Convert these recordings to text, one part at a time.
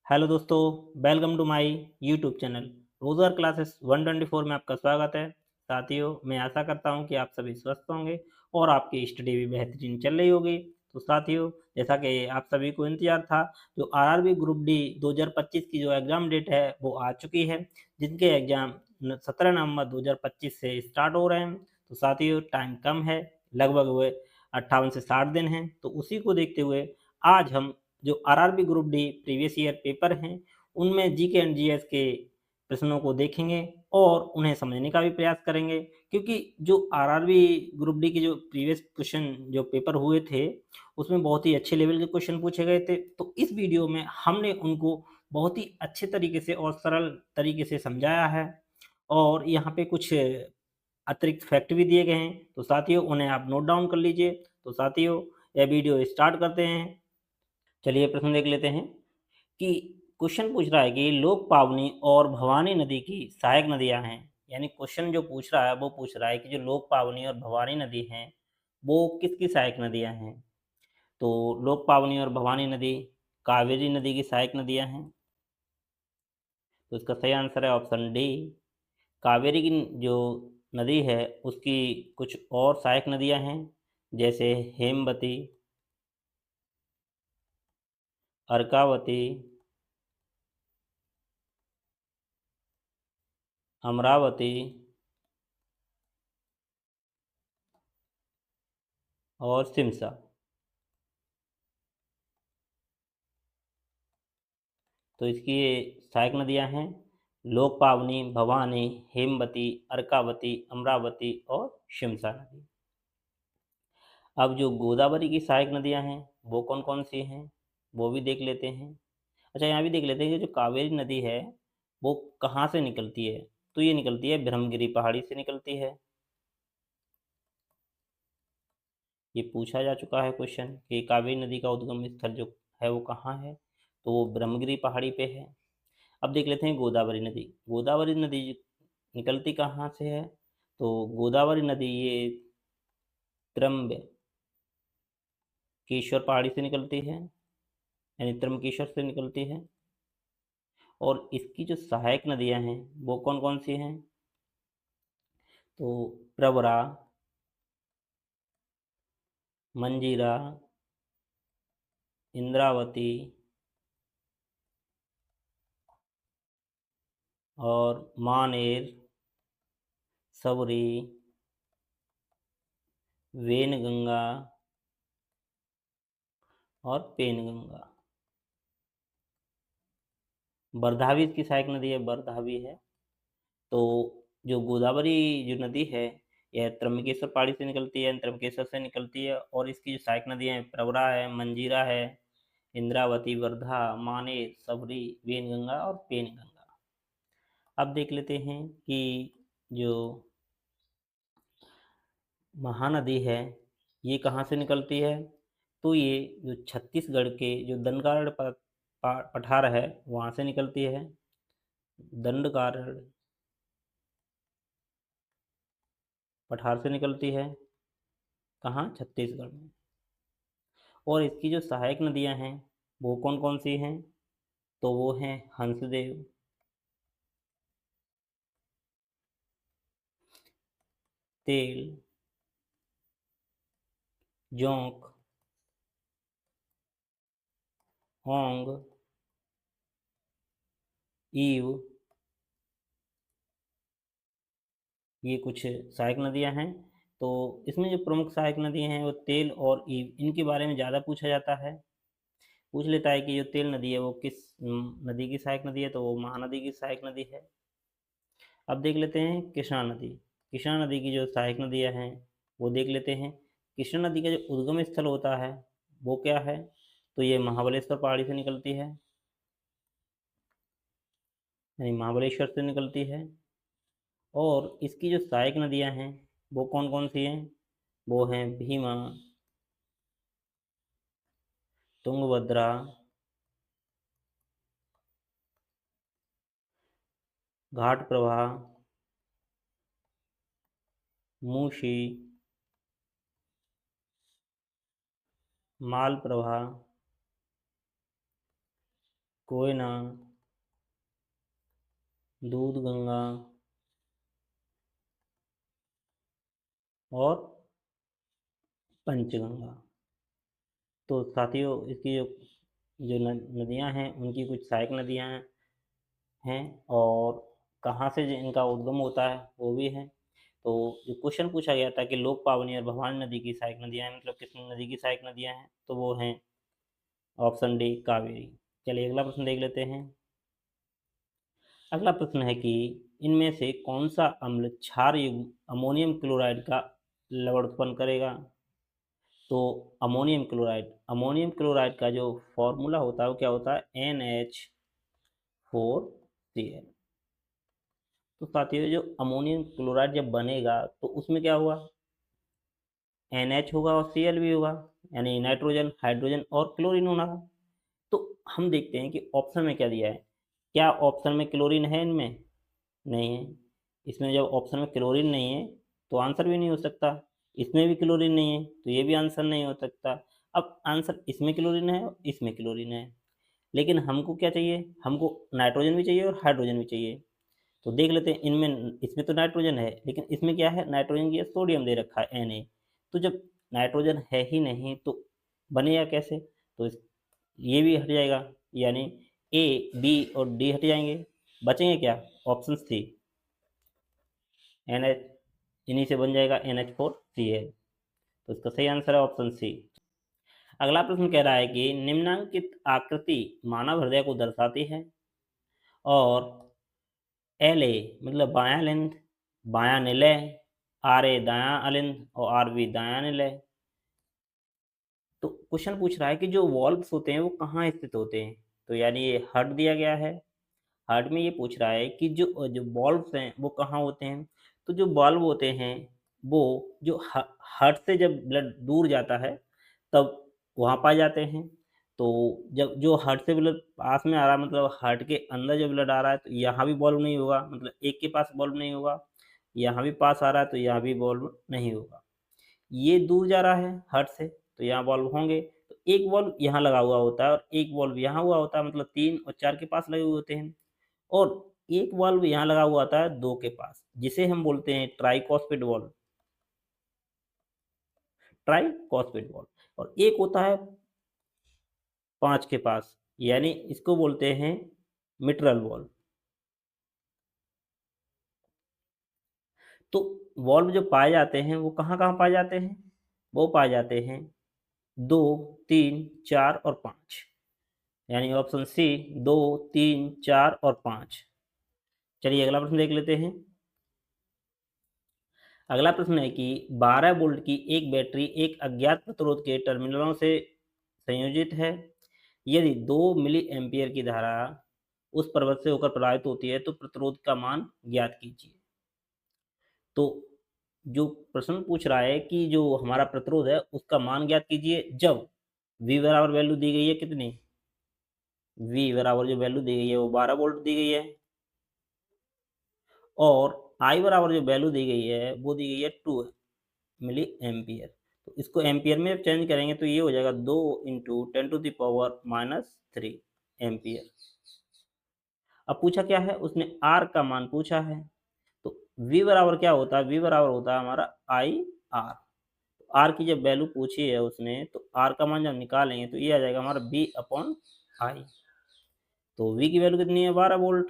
Hello दोस्तों, welcome to my YouTube channel. Rozgar classes 124 में आपका स्वागत है। साथियों, मैं आशा करता हूं कि आप सभी स्वस्थ होंगे और आपकी स्टडी भी बेहतरीन चल रही होगी। तो साथियों, जैसा कि आप सभी को इंतजार था, जो आरआरबी ग्रुप डी 2025 की जो एग्ज़ाम डेट है वो आ चुकी है, जिनके एग्ज़ाम 17 नवंबर 2025 से स्टार्ट हो रहे हैं। तो साथियों, टाइम कम है, लगभग वो 58 से 60 दिन हैं। तो उसी को देखते हुए आज हम जो RRB group D previous year paper हैं, उनमें जीके एंड जीएस के प्रश्नों को देखेंगे और उन्हें समझने का भी प्रयास करेंगे। क्योंकि जो आरआरबी ग्रुप डी के जो प्रीवियस क्वेश्चन जो पेपर हुए थे, उसमें बहुत ही अच्छे लेवल के क्वेश्चन पूछे गए थे। तो इस वीडियो में हमने उनको बहुत ही अच्छे तरीके से और सरल तरीके से समझाया है और यहाँ पे कुछ अतिरिक्त फैक्ट भी दिए गए हैं। तो साथियों, उन्हें आप नोट डाउन कर लीजिए। तो साथियों, यह वीडियो स्टार्ट करते हैं। चलिए प्रश्न देख लेते हैं कि क्वेश्चन पूछ रहा है कि लोक पावनी और भवानी नदी की सहायक नदियां हैं। यानी क्वेश्चन जो पूछ रहा है वो पूछ रहा है कि जो लोक पावनी और भवानी नदी हैं वो किसकी सहायक नदियां हैं। तो लोक पावनी और भवानी नदी कावेरी नदी की सहायक नदियां हैं। तो इसका सही आंसर है ऑप्शन डी। कावेरी की जो नदी है उसकी कुछ और सहायक नदियां हैं, जैसे हेमवती, अर्कावती, अमरावती और सिमसा। तो इसकी ये सहायक नदियां हैं लोकपावनी, भवानी, हेमवती, अर्कावती, अमरावती और शिमसा नदी। अब जो गोदावरी की सहायक नदियां हैं वो कौन कौन सी हैं वो भी देख लेते हैं। अच्छा, यहाँ भी देख लेते हैं कि जो कावेरी नदी है वो कहाँ से निकलती है। तो ये निकलती है ब्रह्मगिरी पहाड़ी से निकलती है। ये पूछा जा चुका है क्वेश्चन कि कावेरी नदी का उद्गम स्थल जो है वो कहाँ है, तो वो ब्रह्मगिरी पहाड़ी पे है। अब देख लेते हैं गोदावरी नदी। गोदावरी नदी निकलती कहाँ से है, तो गोदावरी नदी ये त्रम्बकेश्वर पहाड़ी से निकलती है, यानी त्रम्बकेश्वर से निकलती है। और इसकी जो सहायक नदियां हैं वो कौन कौन सी हैं, तो प्रवरा, मंजीरा, इंद्रावती और मानेर, सबरी, वेनगंगा और पेनगंगा। वर्धा भी इसकी सहायक नदी है, वर्धा भी है। तो जो गोदावरी जो नदी है यह त्रम्बकेश्वर पहाड़ी से निकलती है, त्रम्बकेश्वर से निकलती है। और इसकी जो सहायक नदियाँ हैं प्रवरा है, मंजीरा है, इंद्रावती, वर्धा, माने, सबरी, वेनगंगा और पेनगंगा। अब देख लेते हैं कि जो महानदी है ये कहाँ से निकलती है। तो ये जो छत्तीसगढ़ के जो दंडकारण्य पठार है वहाँ से निकलती है। दंडकारण्य पठार से निकलती है, कहाँ, छत्तीसगढ़ में। और इसकी जो सहायक नदियां हैं वो कौन कौन सी हैं, तो वो हैं हंसदेव, तेल, जोंक, ओंग, ईव। ये कुछ सहायक नदियां हैं। तो इसमें जो प्रमुख सहायक नदियां हैं वो तेल और ईव, इनके बारे में ज़्यादा पूछा जाता है। पूछ लेता है कि जो तेल नदी है वो किस नदी की सहायक नदी है, तो वो महानदी की सहायक नदी है। अब देख लेते हैं कृष्णा नदी। कृष्णा नदी की जो सहायक नदियां हैं वो देख लेते हैं। कृष्णा नदी का जो उद्गम स्थल होता है वो क्या है, तो ये महाबलेश्वर पहाड़ी से निकलती है, यानी महाबलेश्वर से निकलती है। और इसकी जो सहायक नदियां हैं वो कौन कौन सी हैं, वो हैं भीमा, तुंगभद्रा, घाट प्रभा, मूशी, मालप्रभा कोयना, दूध गंगा और पंचगंगा। तो साथियों इसकी जो जो नदियाँ हैं उनकी कुछ सहायक नदियाँ हैं और कहाँ से इनका उद्गम होता है वो भी है। तो जो क्वेश्चन पूछा गया था कि लोक पावनी और भवानी नदी की सहायक नदियाँ हैं, मतलब किस नदी की सहायक नदियाँ हैं, तो वो हैं ऑप्शन डी कावेरी। चलिए अगला प्रश्न देख लेते हैं। अगला प्रश्न है कि इनमें से कौन सा अम्ल क्षार युग्म अमोनियम क्लोराइड का लवण उत्पन्न करेगा। तो अमोनियम क्लोराइड का जो फॉर्मूला होता है वो क्या होता है, NH4Cl। तो साथियों जो अमोनियम क्लोराइड जब बनेगा तो उसमें क्या हुआ, NH होगा और Cl भी होगा, यानी नाइट्रोजन, हाइड्रोजन और क्लोरीन होना। तो हम देखते हैं कि ऑप्शन में क्या दिया है। क्या ऑप्शन में क्लोरीन है इनमें? नहीं है। इसमें जब ऑप्शन में क्लोरीन नहीं है तो आंसर भी नहीं हो सकता। इसमें भी क्लोरीन नहीं है तो ये भी आंसर नहीं हो सकता। अब आंसर इसमें क्लोरीन है और इसमें क्लोरीन है, लेकिन हमको क्या चाहिए, हमको नाइट्रोजन भी चाहिए और हाइड्रोजन भी चाहिए। तो देख लेते हैं इनमें, इसमें तो नाइट्रोजन है लेकिन इसमें क्या है, नाइट्रोजन की सोडियम दे रखा है Na। तो जब नाइट्रोजन है ही नहीं तो बनेगा कैसे। तो ये भी हट जाएगा, यानी ए, बी और डी हट जाएंगे, बचेंगे क्या, ऑप्शन सी NH, इन्हीं से बन जाएगा NH4Cl। तो इसका सही आंसर है ऑप्शन सी। अगला प्रश्न कह रहा है कि निम्नांकित आकृति मानव हृदय को दर्शाती है और LA मतलब बायां लिंग, बायां निलय, RA दायां अलिंद और RB दायां निलय। तो क्वेश्चन पूछ रहा है कि जो वॉल्व्स होते हैं वो कहाँ स्थित होते हैं। तो यानी ये हार्ट दिया गया है, हार्ट में ये पूछ रहा है कि जो जो बॉल्ब्स हैं वो कहाँ होते हैं। तो जो बल्ब होते हैं वो जो हार्ट से जब ब्लड दूर जाता है तब वहाँ पाए जाते हैं। तो जब जो हार्ट से ब्लड पास में आ रहा है, मतलब हार्ट के अंदर जब ब्लड आ रहा है तो यहाँ भी बल्ब नहीं होगा, मतलब एक के पास बल्ब नहीं होगा। यहाँ भी पास आ रहा है तो यहाँ भी बल्ब नहीं होगा। ये दूर जा रहा है हार्ट से तो यहाँ बल्ब होंगे। तो एक बल्ब यहाँ लगा हुआ होता है और एक बल्ब यहाँ हुआ होता है, मतलब 3 और 4 के पास लगे हुए होते हैं। और एक बल्ब यहाँ लगा हुआ आता है 2 के पास, जिसे हम बोलते हैं ट्राइकॉस्पिड बल्ब, ट्राइकॉस्पिड बल्ब। और एक होता है 5 के पास, यानी इसको बोलते हैं मिट्रल बल्ब। तो बल्ब जो पाए जाते हैं वो कहाँ कहाँ पाए जाते हैं, वो पाए जाते हैं 2, 3, 4 और 5, यानी ऑप्शन सी 2, 3, 4 और 5। चलिए अगला प्रश्न देख लेते हैं। अगला प्रश्न है कि 12 वोल्ट की एक बैटरी एक अज्ञात प्रतिरोध के टर्मिनलों से संयोजित है। यदि 2 मिली एम्पियर की धारा उस पर्वत से होकर प्रवाहित होती है तो प्रतिरोध का मान ज्ञात कीजिए। तो जो प्रश्न पूछ रहा है कि जो हमारा प्रतिरोध है उसका मान ज्ञात कीजिए जब V बराबर वैल्यू दी गई है कितनी, V बराबर जो वैल्यू दी गई है वो 12 वोल्ट दी गई है और I बराबर जो वैल्यू दी गई है वो दी गई है 2 मिली एम्पियर। तो इसको एम्पियर में चेंज करेंगे तो ये हो जाएगा 2 इंटू 10⁻³ एम्पियर। अब पूछा क्या है उसने, R का मान पूछा है। तो V बराबर क्या होता है, V बराबर होता है हमारा IR। R की जब वैल्यू पूछी है उसने तो R का मान जब निकालेंगे तो ये आ जाएगा हमारा V/I। तो V की वैल्यू कितनी है, 12 वोल्ट,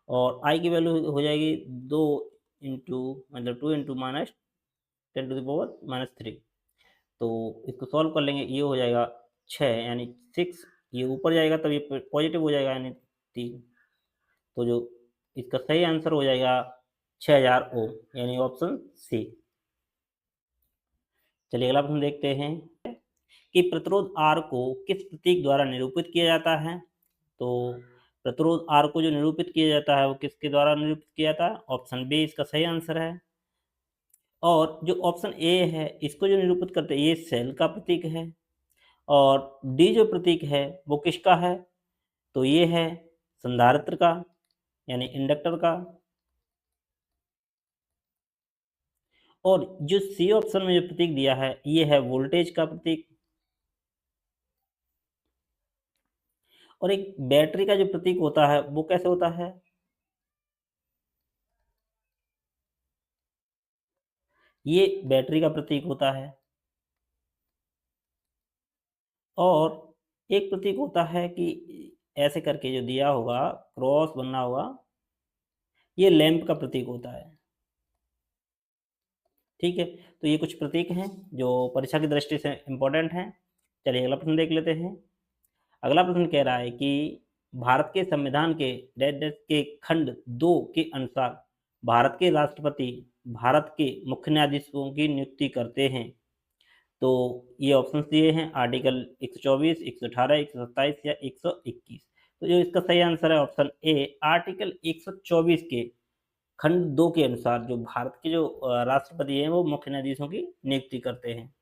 और I की वैल्यू हो जाएगी 2 इंटू मतलब 2 इंटू -10⁻³ तो इसको सॉल्व कर लेंगे, ये हो जाएगा 6 यानी 6, ये ऊपर जाएगा तब ये पॉजिटिव हो जाएगा यानी 3। तो जो इसका सही आंसर हो जाएगा 6000 ओम, यानी ऑप्शन सी। चलिए अगला प्रश्न देखते हैं कि प्रतिरोध R को किस प्रतीक द्वारा निरूपित किया जाता है। तो प्रतिरोध R को जो निरूपित किया जाता है वो किसके द्वारा निरूपित किया जाता है, ऑप्शन बी इसका सही आंसर है। और जो ऑप्शन ए है इसको जो निरूपित करते हैं ये सेल का प्रतीक है, और डी जो प्रतीक है वो किसका है, तो ये है संधारित्र का यानी इंडक्टर का। और जो सी ऑप्शन में जो प्रतीक दिया है ये है वोल्टेज का प्रतीक। और एक बैटरी का जो प्रतीक होता है वो कैसे होता है? ये बैटरी का प्रतीक होता है। और एक प्रतीक होता है कि ऐसे करके जो दिया होगा, क्रॉस बना होगा, ये लैंप का प्रतीक होता है। ठीक है, तो ये कुछ प्रतीक हैं जो परीक्षा की दृष्टि से इम्पोर्टेंट हैं। चलिए अगला प्रश्न देख लेते हैं। अगला प्रश्न कह रहा है कि भारत के संविधान के डैश डैश के खंड 2 के अनुसार भारत के राष्ट्रपति भारत के मुख्य न्यायाधीशों की नियुक्ति करते हैं। तो ये ऑप्शन दिए हैं आर्टिकल 124, 118, 127 या 121। तो जो इसका सही आंसर है ऑप्शन ए, आर्टिकल 124 के खंड 2 के अनुसार जो भारत के जो राष्ट्रपति हैं वो मुख्य न्यायाधीशों की नियुक्ति करते हैं।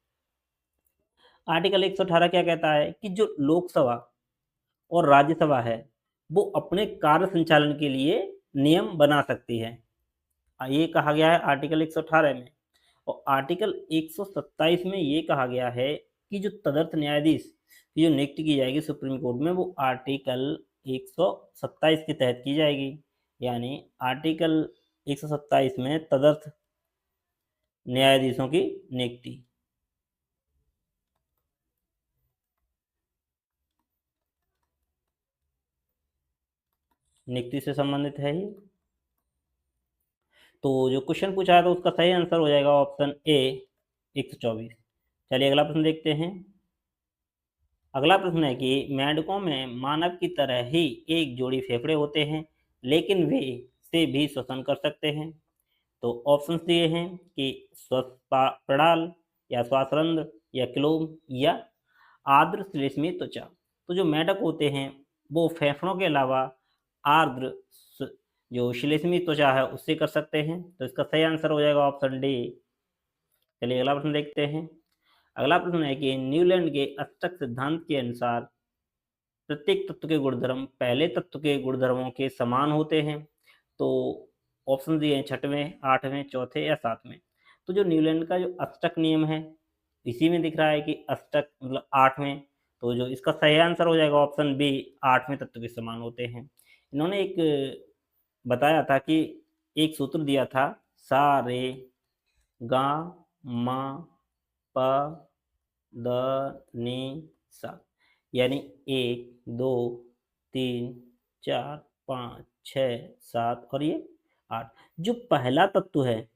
आर्टिकल 118 क्या कहता है कि जो लोकसभा और राज्यसभा है वो अपने कार्य संचालन के लिए नियम बना सकती है। ये कहा गया है आर्टिकल 118 में। और आर्टिकल 127 में ये कहा गया है कि जो तदर्थ न्यायाधीश की जो नियुक्ति की जाएगी सुप्रीम कोर्ट में वो आर्टिकल 127 के तहत की जाएगी। यानी आर्टिकल 127 में तदर्थ न्यायाधीशों की नियुक्ति। नियुक्ति से संबंधित है ये। तो जो क्वेश्चन पूछा है तो उसका सही आंसर हो जाएगा ऑप्शन ए, 124। चलिए अगला प्रश्न देखते हैं। अगला प्रश्न है कि मेंढकों में मानव की तरह ही एक जोड़ी फेफड़े होते हैं लेकिन वे से भी श्वसन कर सकते हैं। तो ऑप्शंस दिए हैं कि श्वासप्रणाल या श्वासरंध्र या क्लोम या आर्द्र श्लेष्मी त्वचा। तो जो मेंढक होते हैं वो फेफड़ों के अलावा आर्द्र जो श्लेष्मी त्वचा है उससे कर सकते हैं। तो इसका सही आंसर हो जाएगा ऑप्शन डी। चलिए अगला प्रश्न देखते हैं। अगला प्रश्न है कि न्यूलैंड के अष्टक सिद्धांत के अनुसार प्रत्येक तत्व के गुणधर्म पहले तत्व के गुणधर्मों के समान होते हैं। तो ऑप्शन दिए हैं छठवें, आठवें, चौथे या सातवें। तो जो न्यूलैंड का जो अष्टक नियम है इसी में दिख रहा है कि अष्टक मतलब आठवें। तो जो इसका सही आंसर हो जाएगा ऑप्शन बी, आठवें तत्व के समान होते हैं। इन्होंने एक बताया था कि एक सूत्र दिया था, सा रे गा मा प द नी सा, यानी 1 2 3 4 5 6 7 और ये 8। जो पहला तत्व है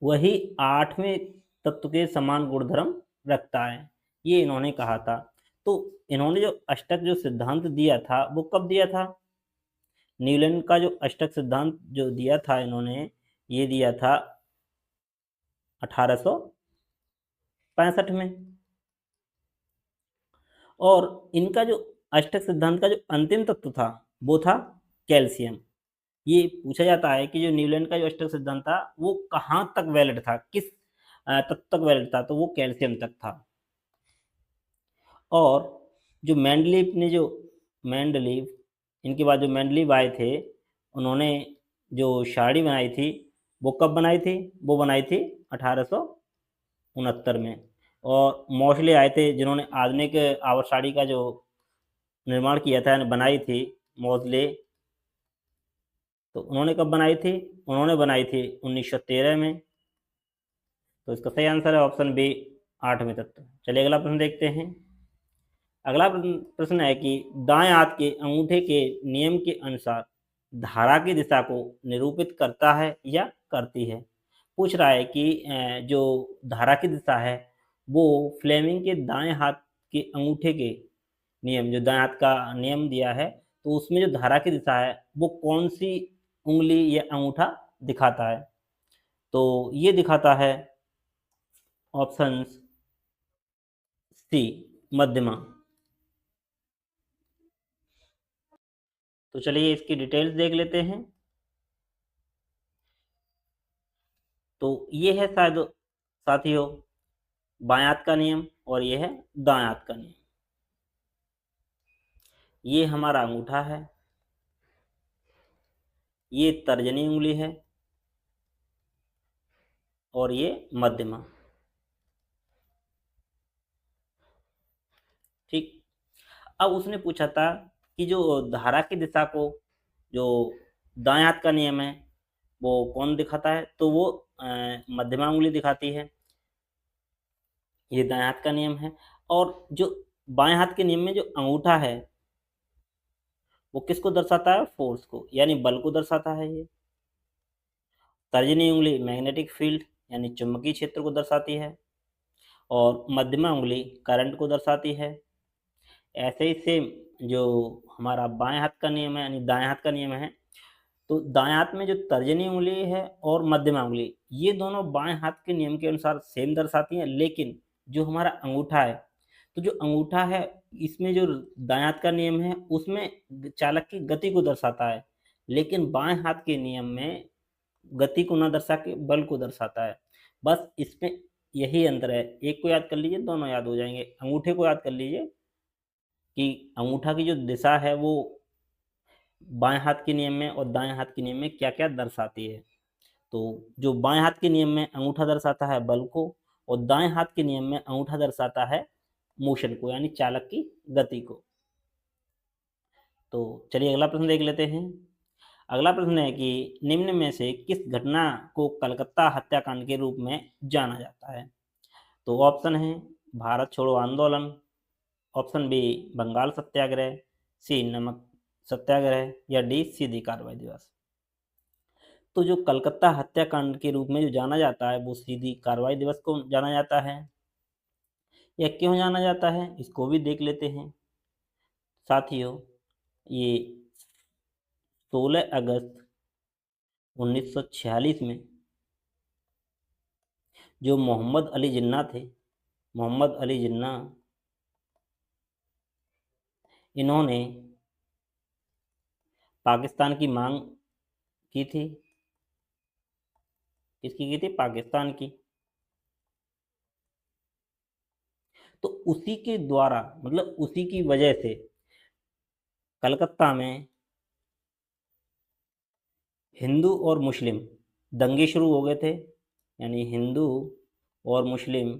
वही आठवें तत्व के समान गुणधर्म रखता है, ये इन्होंने कहा था। तो इन्होंने जो अष्टक जो सिद्धांत दिया था वो कब दिया था? न्यूलैंड का जो अष्टक सिद्धांत जो दिया था इन्होंने, ये दिया था 1865 में। और इनका जो अष्टक सिद्धांत का जो अंतिम तत्व था वो था कैल्शियम। ये पूछा जाता है कि जो न्यूलैंड का जो अष्टक सिद्धांत था वो कहाँ तक वैलिड था, किस तत्व तक वैलिड था? तो वो कैल्शियम तक था। और जो मेंडलीव इनके बाद जो मेंडलीव आए थे उन्होंने जो साड़ी बनाई थी वो कब बनाई थी? वो बनाई थी 1869 में। और मोस्टली आए थे जिन्होंने आधुनिक आवर्त साड़ी का जो निर्माण किया था, बनाई थी मोस्टली। तो उन्होंने कब बनाई थी? उन्होंने बनाई थी 1913 में। तो इसका सही आंसर है ऑप्शन बी, आठवें तत्व। चलिए अगला प्रश्न देखते हैं। अगला प्रश्न है कि दाएं हाथ के अंगूठे के नियम के अनुसार धारा की दिशा को निरूपित करता है या करती है? पूछ रहा है कि जो धारा की दिशा है वो फ्लेमिंग के दाएं हाथ के अंगूठे के नियम, जो दाएं हाथ का नियम दिया है तो उसमें जो धारा की दिशा है वो कौन सी उंगली या अंगूठा दिखाता है? तो ये दिखाता है ऑप्शन सी, मध्यमा। तो चलिए इसकी डिटेल्स देख लेते हैं। तो ये है शायद साथियों बाएं हाथ का नियम और ये है दाएं हाथ का नियम। ये हमारा अंगूठा है, ये तर्जनी उंगली है और ये मध्यमा। ठीक। अब उसने पूछा था कि जो धारा की दिशा को जो दाएं हाथ का नियम है वो कौन दिखाता है, तो वो मध्यमा उंगली दिखाती है। ये दाएं हाथ का नियम है। और जो बाएं हाथ के नियम में जो अंगूठा है वो किसको दर्शाता है, फोर्स को, यानी बल को दर्शाता है। ये तर्जनी उंगली मैग्नेटिक फील्ड यानी चुंबकीय क्षेत्र को दर्शाती है, और मध्यमा उंगली करंट को दर्शाती है। ऐसे ही सेम जो हमारा बाएं हाथ का नियम है यानी दाएं हाथ का नियम है, तो दाएं हाथ में जो तर्जनी उंगली है और मध्यमा उंगली, ये दोनों बाएं हाथ के नियम के अनुसार सेम दर्शाती हैं, लेकिन जो हमारा अंगूठा है, तो जो अंगूठा है इसमें जो दाएं हाथ का नियम है उसमें चालक की गति को दर्शाता है, लेकिन बाएं हाथ के नियम में गति को न दर्शा के बल को दर्शाता है। बस इसमें यही अंतर है। एक को याद कर लीजिए, दोनों याद हो जाएंगे। अंगूठे को याद कर लीजिए कि अंगूठा की जो दिशा है वो बाएं हाथ के नियम में और दाएं हाथ के नियम में क्या क्या दर्शाती है। तो जो बाएं हाथ के नियम में अंगूठा दर्शाता है बल को, और दाएं हाथ के नियम में अंगूठा दर्शाता है मोशन को, यानी चालक की गति को। तो चलिए अगला प्रश्न देख लेते हैं। अगला प्रश्न है कि निम्न में से किस घटना को कलकत्ता हत्याकांड के रूप में जाना जाता है। तो ऑप्शन है भारत छोड़ो आंदोलन, ऑप्शन बी बंगाल सत्याग्रह, सी नमक सत्याग्रह, या डी सीधी कार्रवाई दिवस। तो जो कलकत्ता हत्याकांड के रूप में जो जाना जाता है वो सीधी कार्रवाई दिवस को जाना जाता है। यह क्यों जाना जाता है इसको भी देख लेते हैं साथियों। ये 16 अगस्त 1946 में जो मोहम्मद अली जिन्ना थे, मोहम्मद अली जिन्ना, इन्होंने पाकिस्तान की मांग की थी। किसकी की थी, पाकिस्तान की। तो उसी के द्वारा मतलब उसी की वजह से कलकत्ता में हिंदू और मुस्लिम दंगे शुरू हो गए थे, यानी हिंदू और मुस्लिम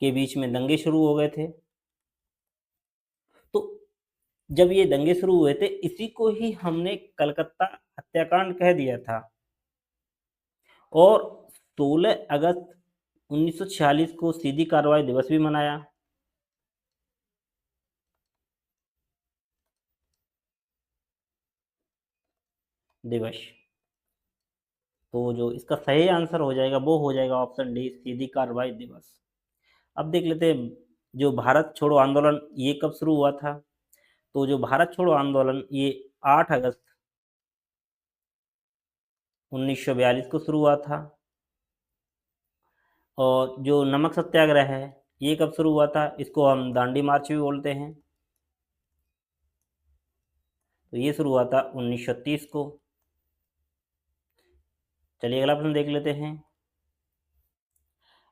के बीच में दंगे शुरू हो गए थे। तो जब ये दंगे शुरू हुए थे इसी को ही हमने कलकत्ता हत्याकांड कह दिया था, और 16 अगस्त 1946 को सीधी कार्रवाई दिवस भी मनाया। दिवस, तो जो इसका सही आंसर हो जाएगा वो हो जाएगा ऑप्शन डी सीधी कार्रवाई दिवस। अब देख लेते हैं जो भारत छोड़ो आंदोलन ये कब शुरू हुआ था। तो जो भारत छोड़ो आंदोलन ये 8 अगस्त 1942 को शुरू हुआ था। और जो नमक सत्याग्रह है ये कब शुरू हुआ था, इसको हम दांडी मार्च भी बोलते हैं। तो ये शुरू हुआ था 1930 को। चलिए अगला प्रश्न देख लेते हैं।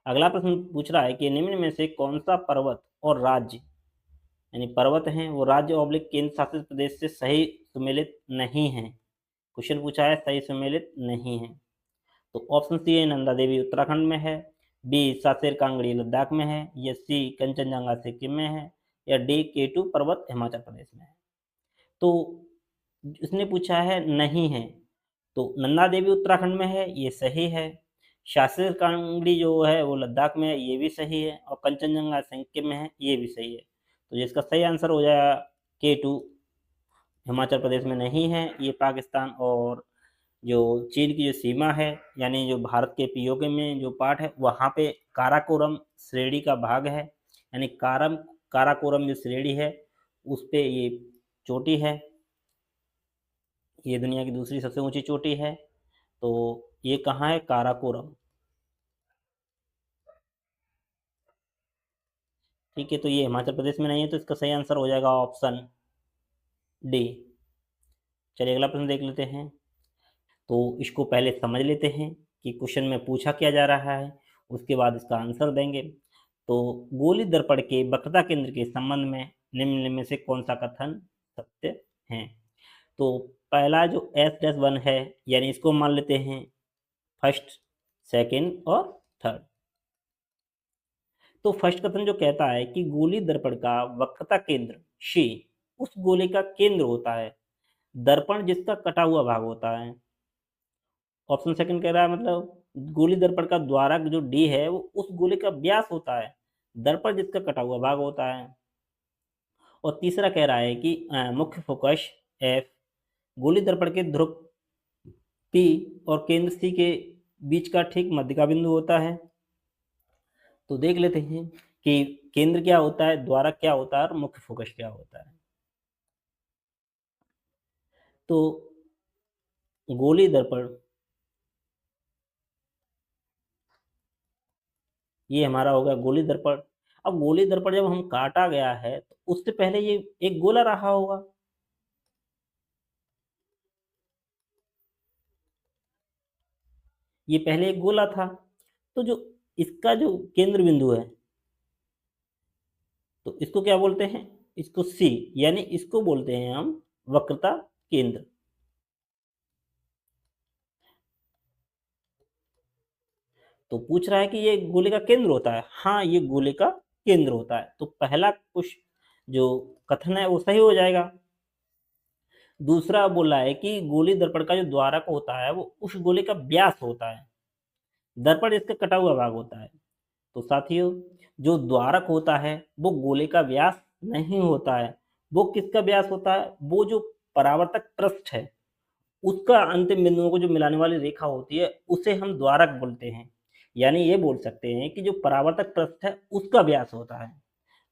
अगला प्रश्न पूछ रहा है कि निम्न में से कौन सा पर्वत और राज्य, यानी पर्वत हैं वो राज्य ऑब्लिक केंद्र शासित प्रदेश से सही सुमेलित नहीं है। क्वेश्चन पूछा है सही सुमेलित नहीं है। तो ऑप्शन सी है नंदा देवी उत्तराखंड में है, बी सासेर कांगड़ी लद्दाख में है, या सी कंचनजंगा सिक्किम में है, या डी केटू पर्वत हिमाचल प्रदेश में है। तो इसने पूछा है नहीं है, तो नंदा देवी उत्तराखंड में है ये सही है, शासिर कांगड़ी जो है वो लद्दाख में है ये भी सही है, और कंचनजंगा सिक्किम में है ये भी सही है। तो जिसका सही आंसर हो जाएगा K2 हिमाचल प्रदेश में नहीं है, ये पाकिस्तान और जो चीन की जो सीमा है यानी जो भारत के पीओके में जो पार्ट है वहाँ पे काराकोरम श्रेणी का भाग है, यानी काराकोरम जो श्रेणी है उस पे ये चोटी है। ये दुनिया की दूसरी सबसे ऊंची चोटी है। तो ये कहाँ है, काराकोरम। ठीक है, तो ये हिमाचल प्रदेश में नहीं है, तो इसका सही आंसर हो जाएगा ऑप्शन डी। चलिए अगला प्रश्न देख लेते हैं। तो इसको पहले समझ लेते हैं कि क्वेश्चन में पूछा क्या जा रहा है, उसके बाद इसका आंसर देंगे। तो गोली दर्पण के वक्रता केंद्र के संबंध में निम्न में से कौन सा कथन सत्य है। तो पहला जो S-1 है यानी इसको मान लेते हैं फर्स्ट, सेकंड और थर्ड। तो फर्स्ट कथन जो कहता है कि गोली दर्पण का वक्रता केंद्र शी उस गोले का केंद्र होता है, दर्पण जिसका कटा हुआ भाग होता है। ऑप्शन सेकंड कह रहा है मतलब गोली दर्पण का द्वारक जो डी है वो उस गोले का व्यास होता है, दर्पण जिसका कटा हुआ भाग होता है। और तीसरा कह रहा है कि मुख्य फोकस एफ गोली दर्पण के ध्रुव पी और केंद्र सी के बीच का ठीक मध्य का बिंदु होता है। तो देख लेते हैं कि केंद्र क्या होता है, द्वारक क्या होता है और मुख्य फोकस क्या होता है। तो गोली दर्पण ये हमारा हो गया गोली दर्पण। अब गोली दर्पण जब हम काटा गया है तो उससे पहले ये एक गोला रहा होगा। ये पहले एक गोला था। तो जो इसका जो केंद्र बिंदु है तो इसको क्या बोलते हैं, इसको सी, यानी इसको बोलते हैं हम वक्रता केंद्र। तो पूछ रहा है कि ये गोले का केंद्र होता है, हाँ ये गोले का केंद्र होता है। तो पहला कुछ जो कथन है वो सही हो जाएगा। दूसरा बोला है कि गोली दर्पण का जो द्वारक होता है वो उस गोले का व्यास होता है, दर्पण इसका कटा हुआ भाग होता है। तो साथियों जो द्वारक होता है वो गोले का व्यास नहीं होता है, वो किसका व्यास होता है, वो जो परावर्तक पृष्ठ है उसका अंतिम बिंदुओं को जो मिलाने वाली रेखा होती है उसे हम द्वारक बोलते हैं। यानी ये बोल सकते हैं कि जो परावर्तक पृष्ठ है उसका व्यास होता है।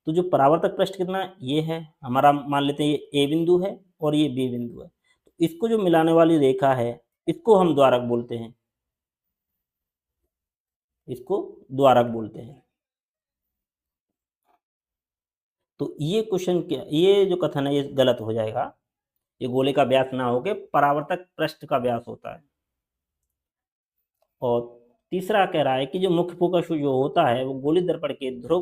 तो जो परावर्तक पृष्ठ कितना है? ये है हमारा, मान लेते हैं ये ए बिंदु है और ये बी बिंदु है। तो इसको जो मिलाने वाली रेखा है इसको हम द्वारक बोलते हैं, इसको द्वारक बोलते हैं। तो ये क्वेश्चन क्या, ये जो कथन है ये गलत हो जाएगा। ये गोले का व्यास ना होके परावर्तक पृष्ठ का व्यास होता है। और तीसरा कह रहा है कि जो मुख्य फोकस जो होता है वो गोली दर्पण के ध्रुव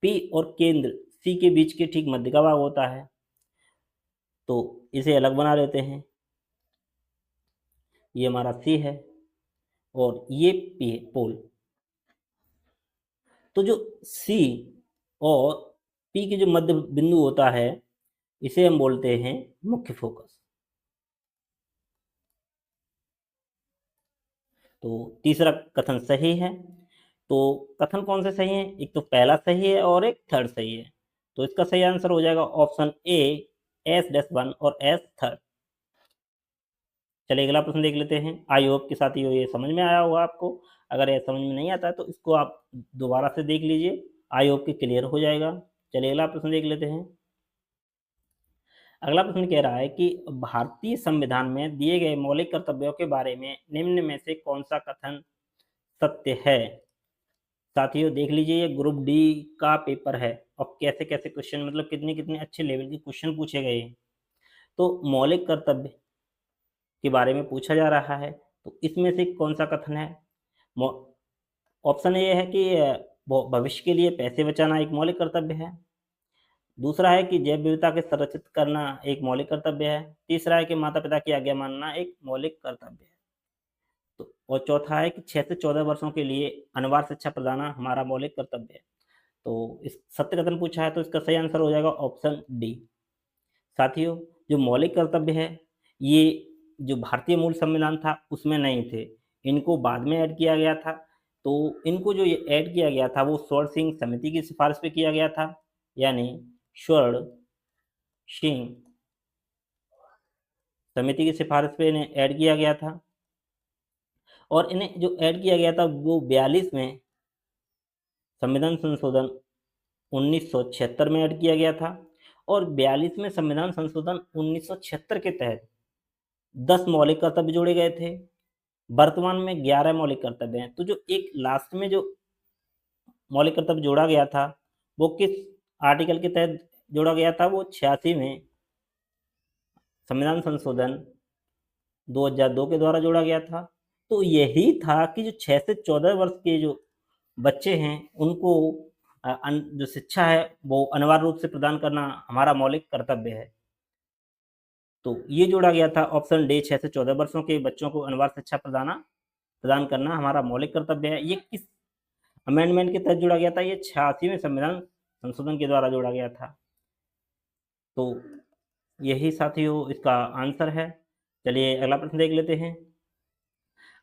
पी और केंद्र सी के बीच के ठीक मध्य का भाग होता है। तो इसे अलग बना लेते हैं, ये हमारा सी है और ये पी है पोल। तो जो सी और पी के जो मध्य बिंदु होता है इसे हम बोलते हैं मुख्य फोकस। तो तीसरा कथन सही है। तो कथन कौन से सही है, एक तो पहला सही है और एक थर्ड सही है। तो इसका सही आंसर हो जाएगा option A S dash one और एस थर्ड। चलिए अगला प्रश्न देख लेते हैं। आई होप के साथियों ये समझ में आया होगा आपको। अगर ये समझ में नहीं आता है तो इसको आप दोबारा से देख लीजिए, आई होप के क्लियर हो जाएगा। चलिए अगला प्रश्न देख लेते हैं। अगला प्रश्न कह रहा है कि भारतीय संविधान में दिए गए मौलिक कर्तव्यों के बारे में निम्न में से कौन सा कथन सत्य है। साथियों देख लीजिए ये ग्रुप डी का पेपर है और कैसे कैसे क्वेश्चन, मतलब कितने कितने अच्छे लेवल के क्वेश्चन पूछे गए हैं। तो मौलिक कर्तव्य के बारे में पूछा जा रहा है, तो इसमें से कौन सा कथन है। ऑप्शन ए है कि भविष्य के लिए पैसे बचाना एक मौलिक कर्तव्य है। दूसरा है कि जैव विविधता के संरक्षित करना एक मौलिक कर्तव्य है। तीसरा है कि माता पिता की आज्ञा मानना एक मौलिक कर्तव्य है। तो और चौथा है कि 6 से 14 वर्षों के लिए अनिवार्य शिक्षा प्रदान हमारा मौलिक कर्तव्य है। तो इस सत्य कथन पूछा है तो इसका सही आंसर हो जाएगा ऑप्शन डी। साथियों जो मौलिक कर्तव्य है ये जो भारतीय मूल संविधान था उसमें नहीं थे, इनको बाद में ऐड किया गया था। तो इनको जो ये ऐड किया गया था वो स्वर्ण सिंह समिति की सिफारिश पे किया गया था, यानी स्वर्ण सिंह समिति की सिफारिश पे इन्हें ऐड किया गया था। और इन्हें जो ऐड किया गया था वो 42 में संविधान संशोधन 1976 में ऐड किया गया था। और 42वें संविधान संशोधन 1976 के तहत 10 मौलिक कर्तव्य जोड़े गए थे। वर्तमान में 11 मौलिक कर्तव्य हैं। तो जो एक लास्ट में जो मौलिक कर्तव्य जोड़ा गया था वो किस आर्टिकल के तहत जोड़ा गया था, वो 86 में संविधान संशोधन 2002 के द्वारा जोड़ा गया था। तो यही था कि जो 6 से 14 वर्ष के जो बच्चे हैं उनको जो शिक्षा है वो अनिवार्य रूप से प्रदान करना हमारा मौलिक कर्तव्य है। तो ये जोड़ा गया था ऑप्शन डी, 6 से 14 वर्षों के बच्चों को अनिवार्य शिक्षा प्रदान करना हमारा मौलिक कर्तव्य है। ये किस अमेंडमेंट के तहत जोड़ा गया था, ये 86वें संविधान संशोधन के द्वारा जोड़ा गया था। तो यही साथियों इसका आंसर है। चलिए अगला प्रश्न देख लेते हैं।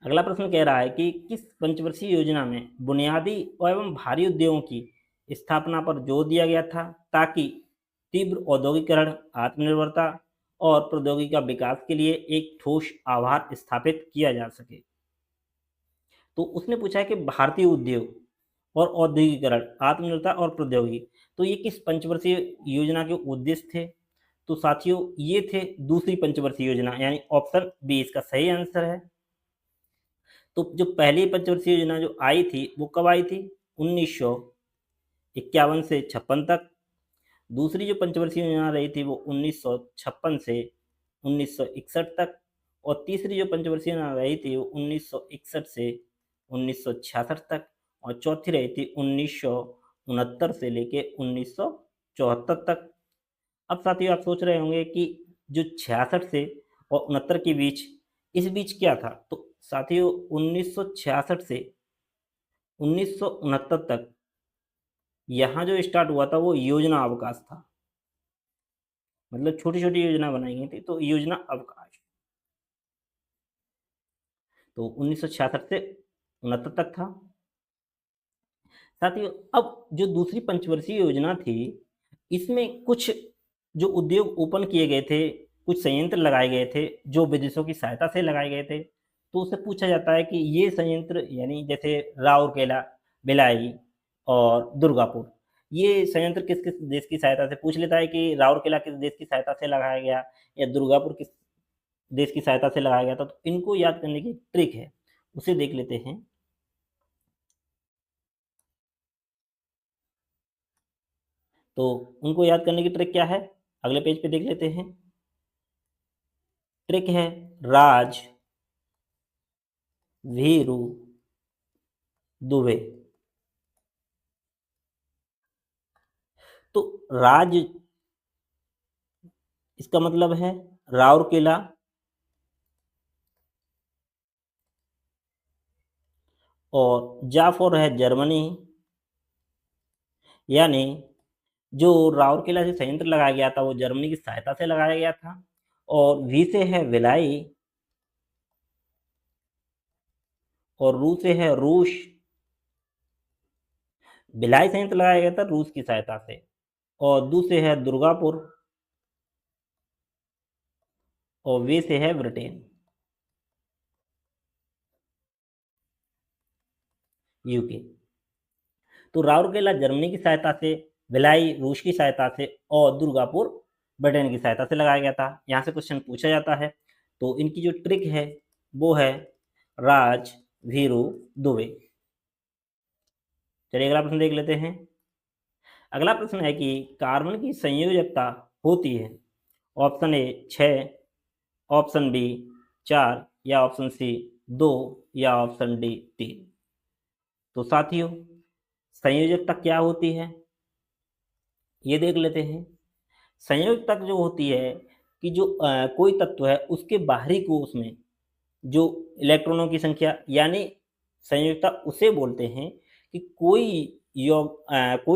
अगला प्रश्न कह रहा है कि किस पंचवर्षीय योजना में बुनियादी एवं भारी उद्योगों की स्थापना पर जोर दिया गया था ताकि तीव्र औद्योगिकरण, आत्मनिर्भरता और प्रौद्योगिकी का विकास के लिए एक ठोस आधार स्थापित किया जा सके। तो उसने पूछा है कि भारतीय उद्योग और औद्योगिकरण, आत्मनिर्भरता और प्रौद्योगिकी, तो ये किस पंचवर्षीय योजना के उद्देश्य थे? तो साथियों ये थे दूसरी पंचवर्षीय योजना, यानी ऑप्शन बी इसका सही आंसर है। तो जो पहली पंचवर्षीय योजना जो आई थी वो कब आई थी? 1951 से 56 तक। दूसरी जो पंचवर्षीय योजना रही थी वो 1956 से 1961 तक, और तीसरी जो पंचवर्षीय योजना रही थी वो 1961 से 1966 तक, और चौथी रही थी 1969 से लेके 1974 तक। अब साथियों आप सोच रहे होंगे कि जो 66 से और 69 के बीच, इस बीच क्या था? तो साथियों 1966 से 1969 तक यहाँ जो स्टार्ट हुआ था वो योजना अवकाश था, मतलब छोटी छोटी योजना बनाई गई थी, तो योजना अवकाश। तो 1966 से 69 तक था। साथियों अब जो दूसरी पंचवर्षीय योजना थी, इसमें कुछ जो उद्योग ओपन किए गए थे, कुछ संयंत्र लगाए गए थे जो विदेशों की सहायता से लगाए गए थे। तो उससे पूछा जाता है कि ये संयंत्र, यानी जैसे राउरकेला, भिलाई और दुर्गापुर, ये संयंत्र किस किस देश की सहायता से, पूछ लेता है कि राउरकेला किस देश की सहायता से लगाया गया या दुर्गापुर किस देश की सहायता से लगाया गया था। तो इनको याद करने की ट्रिक है, उसे देख लेते हैं। तो उनको याद करने की ट्रिक क्या है, अगले पेज पे देख लेते हैं। ट्रिक है राज, वीरू, दुबे। तो राज इसका मतलब है राउरकेला, और जाफर है जर्मनी, यानी जो राउरकेला से संयंत्र लगाया गया था वो जर्मनी की सहायता से लगाया गया था। और वी से है विलाई, और रू से है रूस। भिलाई संयंत्र लगाया गया था रूस की सहायता से, और दू से है दुर्गापुर, और वे से है ब्रिटेन, यूके। तो राउरकेला जर्मनी की सहायता से, भिलाई रूस की सहायता से, और दुर्गापुर ब्रिटेन की सहायता से लगाया गया था। यहाँ से क्वेश्चन पूछा जाता है। तो इनकी जो ट्रिक है वो है राज, वीरू, दुबे। चलिए अगला प्रश्न देख लेते हैं। अगला प्रश्न है कि कार्बन की संयोजकता होती है ऑप्शन ए 6, ऑप्शन बी 4, या ऑप्शन सी 2, या ऑप्शन डी 3। तो साथियों संयोजकता क्या होती है ये देख लेते हैं। संयोजकता जो होती है कि जो कोई तत्व है उसके बाहरी कोश में जो इलेक्ट्रॉनों की संख्या, यानी संयोजकता उसे बोलते हैं कि कोई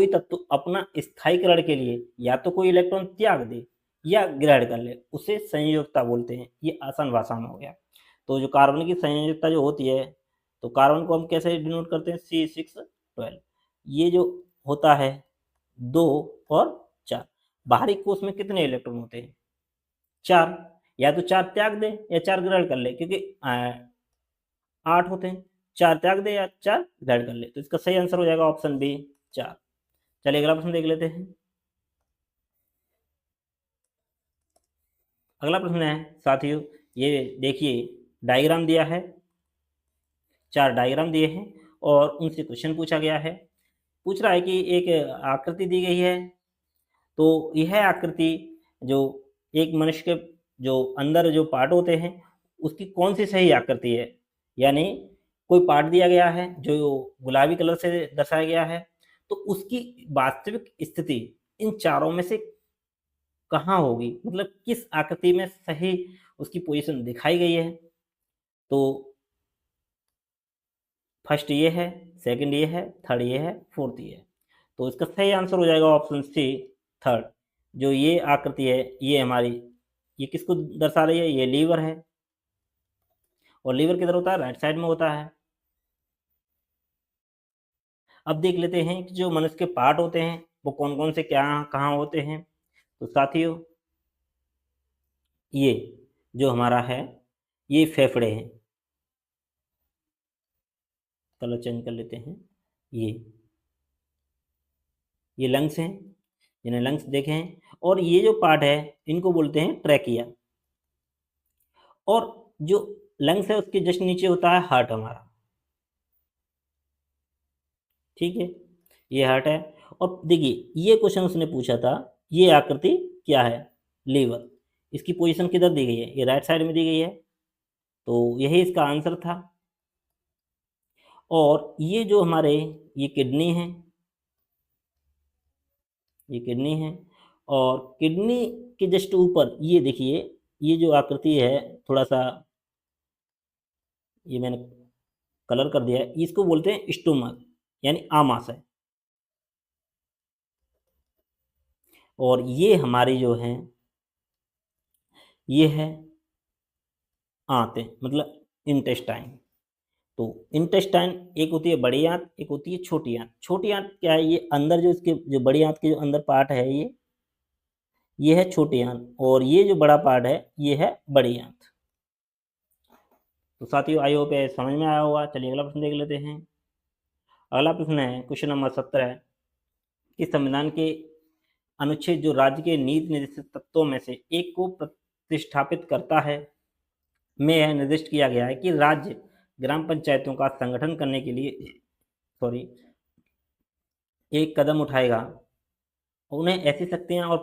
तत्व अपना स्थायीकरण के लिए या तो कोई इलेक्ट्रॉन त्याग दे या ग्रहण कर ले, उसे संयोजकता बोलते हैं। ये आसान भाषा में हो गया। तो जो कार्बन की संयोजकता जो होती है, तो कार्बन को हम कैसे डिनोट करते हैं? C612। ये जो होता है 2 और 4। बाहरी कोश में कितने इलेक्ट्रॉन होते हैं? 4। या तो 4 त्याग दे या 4 ग्रहण कर ले, क्योंकि 8 होते हैं। 4 त्याग दे या 4 ग्रहण कर ले, तो इसका सही आंसर हो जाएगा ऑप्शन बी 4। चलिए अगला प्रश्न देख लेते हैं। अगला प्रश्न है साथियों, ये देखिए डायग्राम दिया है, 4 डायग्राम दिए हैं और उनसे क्वेश्चन पूछा गया है। पूछ रहा है कि एक आकृति दी गई है, तो यह आकृति जो एक मनुष्य के जो अंदर जो पार्ट होते हैं उसकी कौन सी सही आकृति है, यानी कोई पार्ट दिया गया है जो गुलाबी कलर से दर्शाया गया है, तो उसकी वास्तविक स्थिति इन चारों में से कहाँ होगी, मतलब किस आकृति में सही उसकी पोजीशन दिखाई गई है। तो फर्स्ट ये है, सेकंड ये है, थर्ड ये है, फोर्थ ये है। तो इसका सही आंसर हो जाएगा ऑप्शन सी, थर्ड। जो ये आकृति है ये हमारी, ये किसको दर्शा रही है? ये लीवर है, और लीवर किधर होता है? राइट साइड में होता है। अब देख लेते हैं कि जो मनुष्य के पार्ट होते हैं वो कौन कौन से, क्या कहाँ होते हैं। तो साथियों, ये जो हमारा है ये फेफड़े हैं, कलर चेंज कर लेते हैं। ये लंग्स हैं, जिन्हें लंग्स देखे हैं। और ये जो पार्ट है इनको बोलते हैं ट्रैकिया। और जो लंग्स है उसके जस्ट नीचे होता है हार्ट हमारा, ठीक है, ये हार्ट है। और देखिए ये क्वेश्चन उसने पूछा था, ये आकृति क्या है? लीवर। इसकी पोजीशन किधर दी गई है? ये राइट साइड में दी गई है, तो यही इसका आंसर था। और ये जो हमारे, ये किडनी है, ये किडनी है। और किडनी के जस्ट ऊपर ये देखिए, ये जो आकृति है, थोड़ा सा ये मैंने कलर कर दिया है, इसको बोलते हैं स्टोमक, यानी आमाशय। और ये हमारी जो है ये है आंतें, मतलब इंटेस्टाइन। तो इंटेस्टाइन, एक होती है बड़ी आंत, एक होती है छोटी आंत। छोटी आंत क्या है? ये अंदर जो इसके, जो बड़ी आंत के जो अंदर पार्ट है ये है छोटी आंत, और ये जो बड़ा पार्ट है ये है बड़ी आंत। तो साथियों, आई होप ये समझ में आया होगा। चलिए अगला प्रश्न देख लेते हैं। अगला प्रश्न है क्वेश्चन नंबर 17 कि संविधान के अनुच्छेद जो राज्य के नीति निर्देशित तत्वों में से एक को प्रतिष्ठापित करता है, में यह निर्दिष्ट किया गया है कि राज्य ग्राम पंचायतों का संगठन करने के लिए एक कदम उठाएगा, उन्हें ऐसी शक्तियां और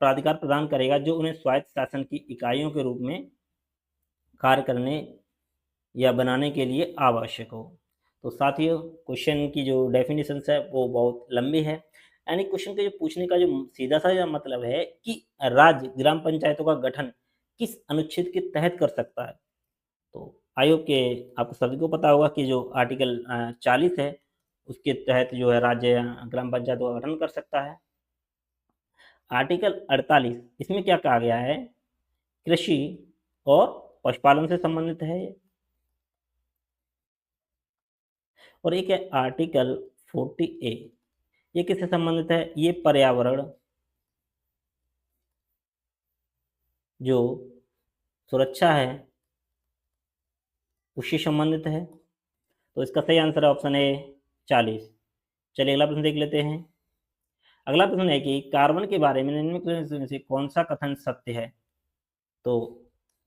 प्राधिकार प्रदान करेगा जो उन्हें स्वायत्त शासन की इकाइयों के रूप में कार्य करने या बनाने के लिए आवश्यक हो। तो साथियों, क्वेश्चन की जो डेफिनेशन है वो बहुत लंबी है, यानी क्वेश्चन के जो पूछने का जो सीधा सा मतलब है कि राज्य ग्राम पंचायतों का गठन किस अनुच्छेद के तहत कर सकता है। तो आयोग के, आपको सभी को पता होगा कि जो आर्टिकल 40 है उसके तहत जो है राज्य ग्राम पंचायतों का गठन कर सकता है। आर्टिकल 48, इसमें क्या कहा गया है? कृषि और पशुपालन से संबंधित है। और एक है आर्टिकल 40A, ये किससे संबंधित है? ये पर्यावरण, जो सुरक्षा है उससे संबंधित है। तो इसका सही आंसर है ऑप्शन ए 40। चलिए अगला प्रश्न देख लेते हैं। अगला प्रश्न है कि कार्बन के बारे में निम्नलिखित में से कौन सा कथन सत्य है? तो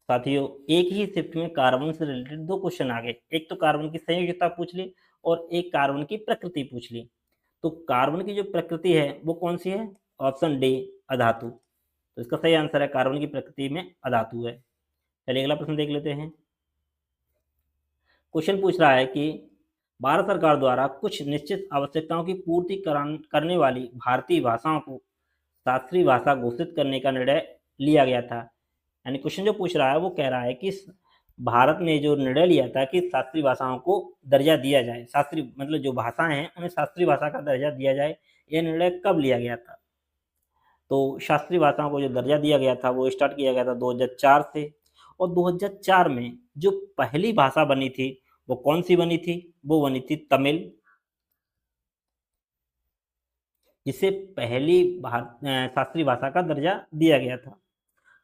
साथियों, एक ही शिफ्ट में कार्बन से रिलेटेड दो क्वेश्चन आ गए। एक तो कार्बन की संयोजकता पूछ ली और एक कार्बन की प्रकृति पूछ ली। तो कार्बन की जो प्रकृति है वो कौन सी है? ऑप्शन डी, अधातु। तो इसका सही आंसर है कार्बन की प्रकृति में अधातु है। चलिए अगला प्रश्न देख लेते हैं। क्वेश्चन पूछ रहा है कि भारत सरकार द्वारा कुछ निश्चित आवश्यकताओं की पूर्ति करने वाली भारतीय भाषाओं को शास्त्रीय भाषा घोषित करने का निर्णय लिया गया था। यानी क्वेश्चन जो पूछ रहा है वो कह रहा है कि भारत ने जो निर्णय लिया था कि शास्त्रीय भाषाओं को दर्जा दिया जाए, शास्त्रीय मतलब जो भाषाएं हैं उन्हें शास्त्रीय भाषा का दर्जा दिया जाए, यह निर्णय कब लिया गया था? तो शास्त्रीय भाषाओं को जो दर्जा दिया गया था वो स्टार्ट किया गया था 2004 से। और 2004 में जो पहली भाषा बनी थी वो कौन सी बनी थी? वो बनी थी तमिल, जिसे पहली शास्त्रीय भाषा का दर्जा दिया गया था।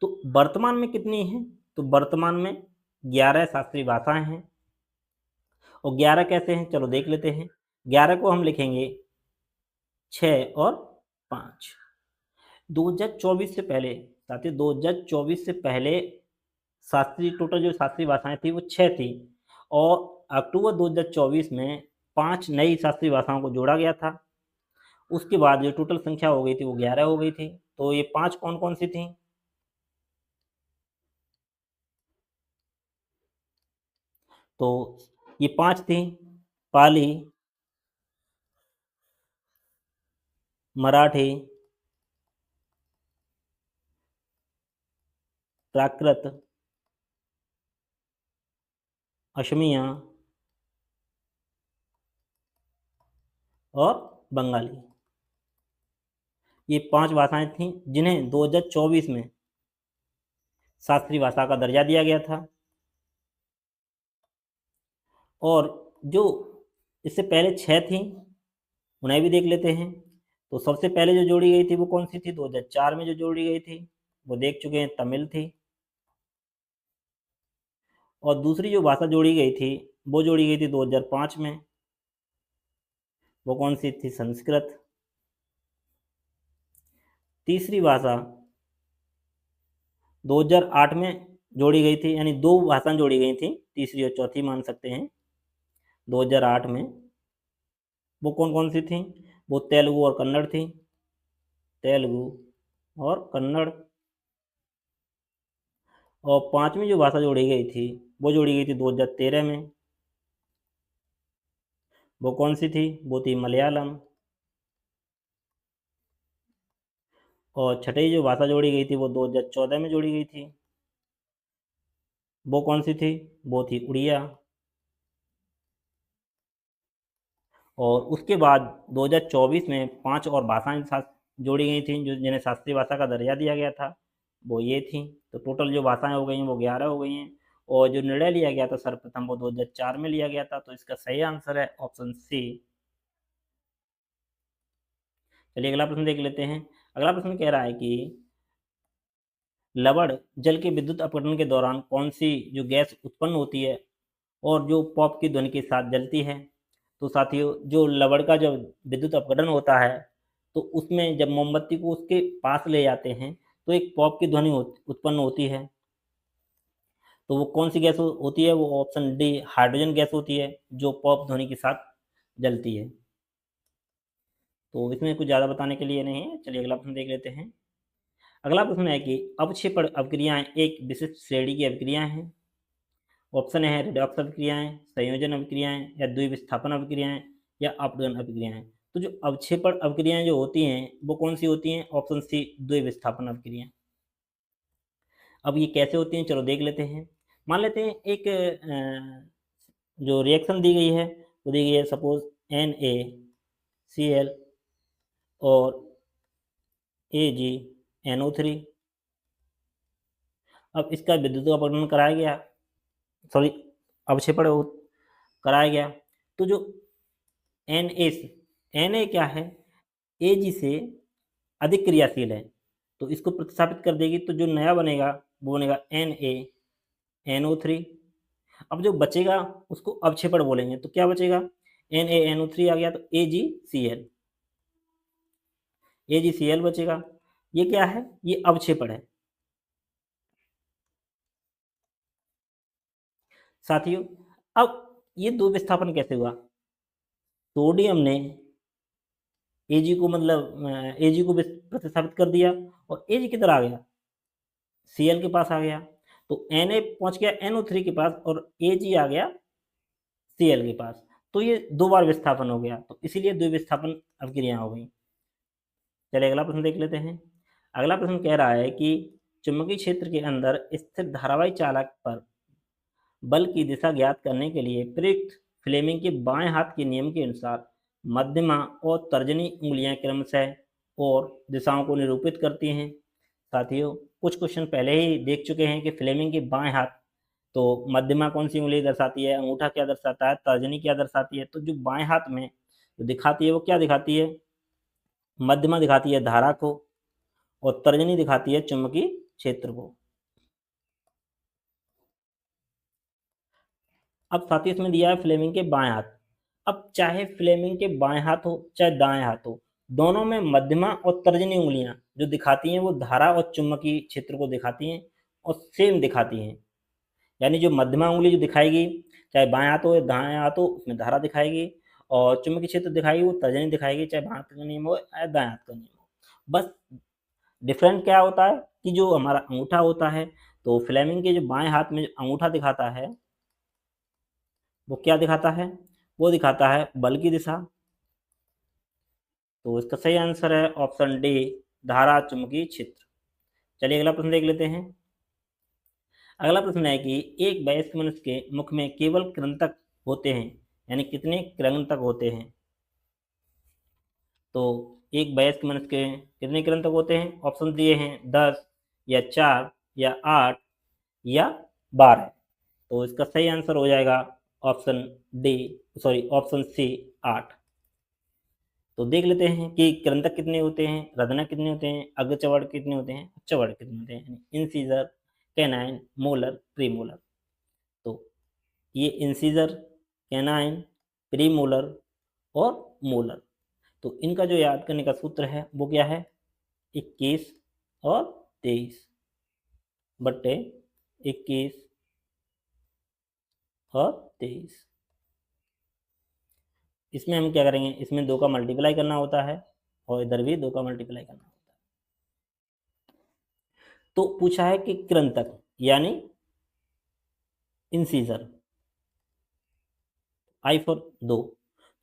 तो वर्तमान में कितनी है? तो वर्तमान में 11 शास्त्रीय भाषाएं हैं। और 11 कैसे हैं, चलो देख लेते हैं। 11 को हम लिखेंगे 6 और 5। 2024 से पहले, साथियों 2024 से पहले शास्त्रीय, टोटल जो शास्त्रीय भाषाएं थी वो 6 थी। और अक्टूबर 2024 में 5 नई शास्त्रीय भाषाओं को जोड़ा गया था। उसके बाद जो टोटल संख्या हो गई थी वो 11 हो गई थी। तो ये 5 कौन कौन सी थी? तो ये 5 थी, पाली, मराठी, प्राकृत, असमिया, और बंगाली। ये 5 भाषाएं थीं जिन्हें 2024 में शास्त्रीय भाषा का दर्जा दिया गया था। और जो इससे पहले 6 थीं, उन्हें भी देख लेते हैं। तो सबसे पहले जो जोड़ी गई थी वो कौन सी थी? 2004 में जो जोड़ी गई थी वो देख चुके हैं, तमिल थी। और दूसरी जो भाषा जोड़ी गई थी वो जोड़ी गई थी 2005 में, वो कौन सी थी? संस्कृत। तीसरी भाषा 2008 में जोड़ी गई थी, यानी 2 भाषाएं जोड़ी गई थी, तीसरी और चौथी मान सकते हैं 2008 में। वो कौन कौन सी थी? वो तेलुगु और कन्नड़ थी, तेलुगु और कन्नड़। और 5वीं जो भाषा जोड़ी गई थी वो जोड़ी गई थी 2013 में, वो कौन सी थी? वो थी मलयालम। और छठी जो भाषा जोड़ी गई थी वो 2014 में जोड़ी गई थी, वो कौन सी थी? वो थी उड़िया। और उसके बाद 2024 में 5 और भाषाएं साथ जोड़ी गई थी जो जिन्हें शास्त्रीय भाषा का दर्जा दिया गया था, वो ये थी। तो टोटल जो भाषाएं हो गई हैं वो 11 हो गई हैं। और जो निर्णय लिया गया था सर्वप्रथम वो 2004 में लिया गया था। तो इसका सही आंसर है ऑप्शन सी। चलिए अगला प्रश्न देख लेते हैं। अगला प्रश्न कह रहा है कि लवण जल के विद्युत अपघटन के दौरान कौन सी जो गैस उत्पन्न होती है और जो पॉप की ध्वनि के साथ जलती है? तो साथियों, जो लवण का जब विद्युत अपघटन होता है तो उसमें जब मोमबत्ती को उसके पास ले जाते हैं तो एक पॉप की ध्वनि उत्पन्न होती है। तो वो कौन सी गैस होती है? वो ऑप्शन डी हाइड्रोजन गैस होती है जो पॉप ध्वनि के साथ जलती है। तो इसमें कुछ ज़्यादा बताने के लिए नहीं है। चलिए अगला प्रश्न देख लेते हैं। अगला प्रश्न है कि अवक्षेपण अभिक्रियाएं एक विशिष्ट श्रेणी की अभिक्रियाएं हैं। ऑप्शन है रिडॉक्स अभिक्रियाएं, संयोजन अभिक्रियाएं, या द्विविस्थापन अभिक्रियाएं, या अपघटन अभिक्रियाएं। तो जो अवक्षेपण अभिक्रियाएं जो होती हैं वो कौन सी होती हैं? ऑप्शन सी द्विविस्थापन अभिक्रियाएं। अब ये कैसे होती हैं, चलो देख लेते हैं। मान लेते हैं एक जो रिएक्शन दी गई है वो दी गई है सपोज NaCl और AgNO3। अब इसका विद्युत अपघटन कराया गया, सॉरी अवक्षेपण कराया गया। तो जो Na क्या है? Ag से अधिक क्रियाशील है, तो इसको प्रतिस्थापित कर देगी तो जो नया बनेगा वो बनेगा NaNO3। अब जो बचेगा उसको अवक्षेपण बोलेंगे। तो क्या बचेगा? NaNO3 आ गया तो AgCl बचेगा। ये क्या है? ये अवक्षेपण है। साथियों, अब ये दो विस्थापन कैसे हुआ? सोडियम ने Ag को मतलब Ag को प्रतिस्थापित कर दिया और Ag किधर आ गया? Cl के पास आ गया। तो Na पहुंच गया NO3 के पास और Ag आ गया Cl के पास। तो ये 2 बार विस्थापन हो गया, तो इसीलिए द्विविस्थापन अभिक्रिया हो गई। चलिए अगला प्रश्न देख लेते हैं। अगला प्रश्न कह रहा है कि चुंबकीय क्षेत्र के अंदर स्थिर धारावाही चालक पर बल की दिशा ज्ञात करने के लिए प्रयुक्त फ्लेमिंग के बाएं हाथ के नियम के अनुसार मध्यमा और तर्जनी उंगलियां क्रमशः और दिशाओं को निरूपित करती हैं। साथियों, कुछ क्वेश्चन पहले ही देख चुके हैं कि फ्लेमिंग के बाएं हाथ, तो मध्यमा कौन सी उंगली दर्शाती है, अंगूठा क्या दर्शाता है, तर्जनी क्या दर्शाती है। तो जो बाएं हाथ में जो दिखाती है वो क्या दिखाती है? मध्यमा दिखाती है धारा को और तर्जनी दिखाती है चुंबकीय क्षेत्र को। अब साथ ही इसमें दिया है फ्लेमिंग के बाएं हाथ। अब चाहे फ्लेमिंग के बाएं हाथ हो चाहे दाएं हाथ हो, दोनों में मध्यमा और तर्जनी उंगलियां जो दिखाती हैं वो धारा और चुंबकीय क्षेत्र को दिखाती हैं और सेम दिखाती हैं। यानी जो मध्यमा उंगली जो दिखाएगी, चाहे बाएं हाथ हो या दाएं हाथ हो, उसमें धारा दिखाएगी और चुंबकीय क्षेत्र दिखाएगी वो तर्जनी दिखाएगी, चाहे बाएं हाथ का नियम हो या दाएं हाथ का नियम हो। बस डिफरेंट क्या होता है कि जो हमारा अंगूठा होता है, तो फ्लेमिंग के जो बाएं हाथ में जो अंगूठा दिखाता है वो क्या दिखाता है? वो दिखाता है बल की दिशा। तो इसका सही आंसर है ऑप्शन डी धारा चुंबकीय क्षेत्र। चलिए अगला प्रश्न देख लेते हैं। अगला प्रश्न है कि एक वयस्क मनुष्य के मुख में केवल कृंतक होते हैं, यानी कितने कृंतक होते हैं? तो एक वयस्क मनुष्य के कितने कृंतक होते हैं? ऑप्शन दिए हैं 10 या 4 या 8 या 12। तो इसका सही आंसर हो जाएगा ऑप्शन ऑप्शन सी 8। तो देख लेते हैं कि कृंतक कितने होते हैं, रदनक कितने होते हैं, अग्रचवड़ कितने होते हैं, चवड़ कितने होते हैं, इंसीजर, कैनाइन, मोलर, प्रीमोलर। तो ये इंसीजर, कैनाइन, प्रीमोलर और मोलर। तो इनका जो याद करने का सूत्र है वो क्या है? 21 और 23 बट्टे 21 और 23। इसमें हम क्या करेंगे? इसमें 2 का मल्टीप्लाई करना होता है और इधर भी 2 का मल्टीप्लाई करना होता है। तो पूछा है कि कृंतक यानी इंसीजर आई फॉर 2,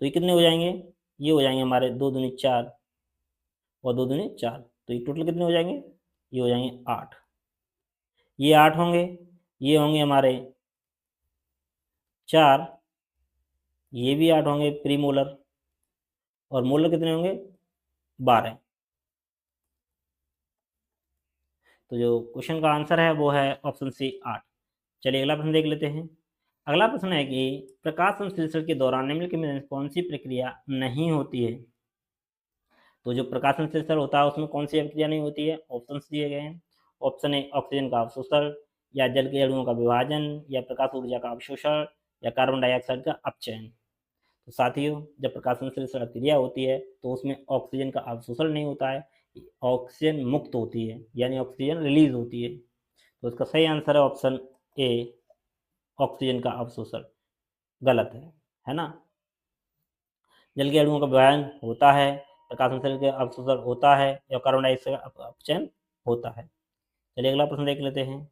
तो ये कितने हो जाएंगे? ये हो जाएंगे हमारे 2 दूनी 4 और 2 दूनी 4, तो ये टोटल कितने हो जाएंगे? ये हो जाएंगे 8। ये 8 होंगे, ये होंगे हमारे 4, ये भी 8 होंगे प्री मोलर, और मोलर कितने होंगे? 12। तो जो क्वेश्चन का आंसर है वो है ऑप्शन सी 8। चलिए अगला प्रश्न देख लेते हैं। अगला प्रश्न है कि प्रकाश संश्लेषण के दौरान निम्नलिखित में कौन सी प्रक्रिया नहीं होती है? तो जो प्रकाश संश्लेषण होता है उसमें कौन सी प्रक्रिया नहीं होती है? ऑप्शन दिए गए हैं। ऑप्शन ए ऑक्सीजन का अवशोषण, या जल के अणुओं का विभाजन, या प्रकाश ऊर्जा का अवशोषण, या कार्बन डाइऑक्साइड का अपचयन। तो साथियों, जब प्रकाश संश्लेषण क्रिया होती है तो उसमें ऑक्सीजन का अवशोषण नहीं होता है, ऑक्सीजन मुक्त होती है, यानी ऑक्सीजन रिलीज होती है। तो इसका सही आंसर है ऑप्शन ए, ऑक्सीजन का अवशोषण। गलत है ना? जल के अणुओं का विभाजन होता है, प्रकाश संश्लेषण के अवशोषण होता है, या कार्बन डाइऑक्साइड का अपचयन होता है। चलिए अगला प्रश्न देख लेते हैं।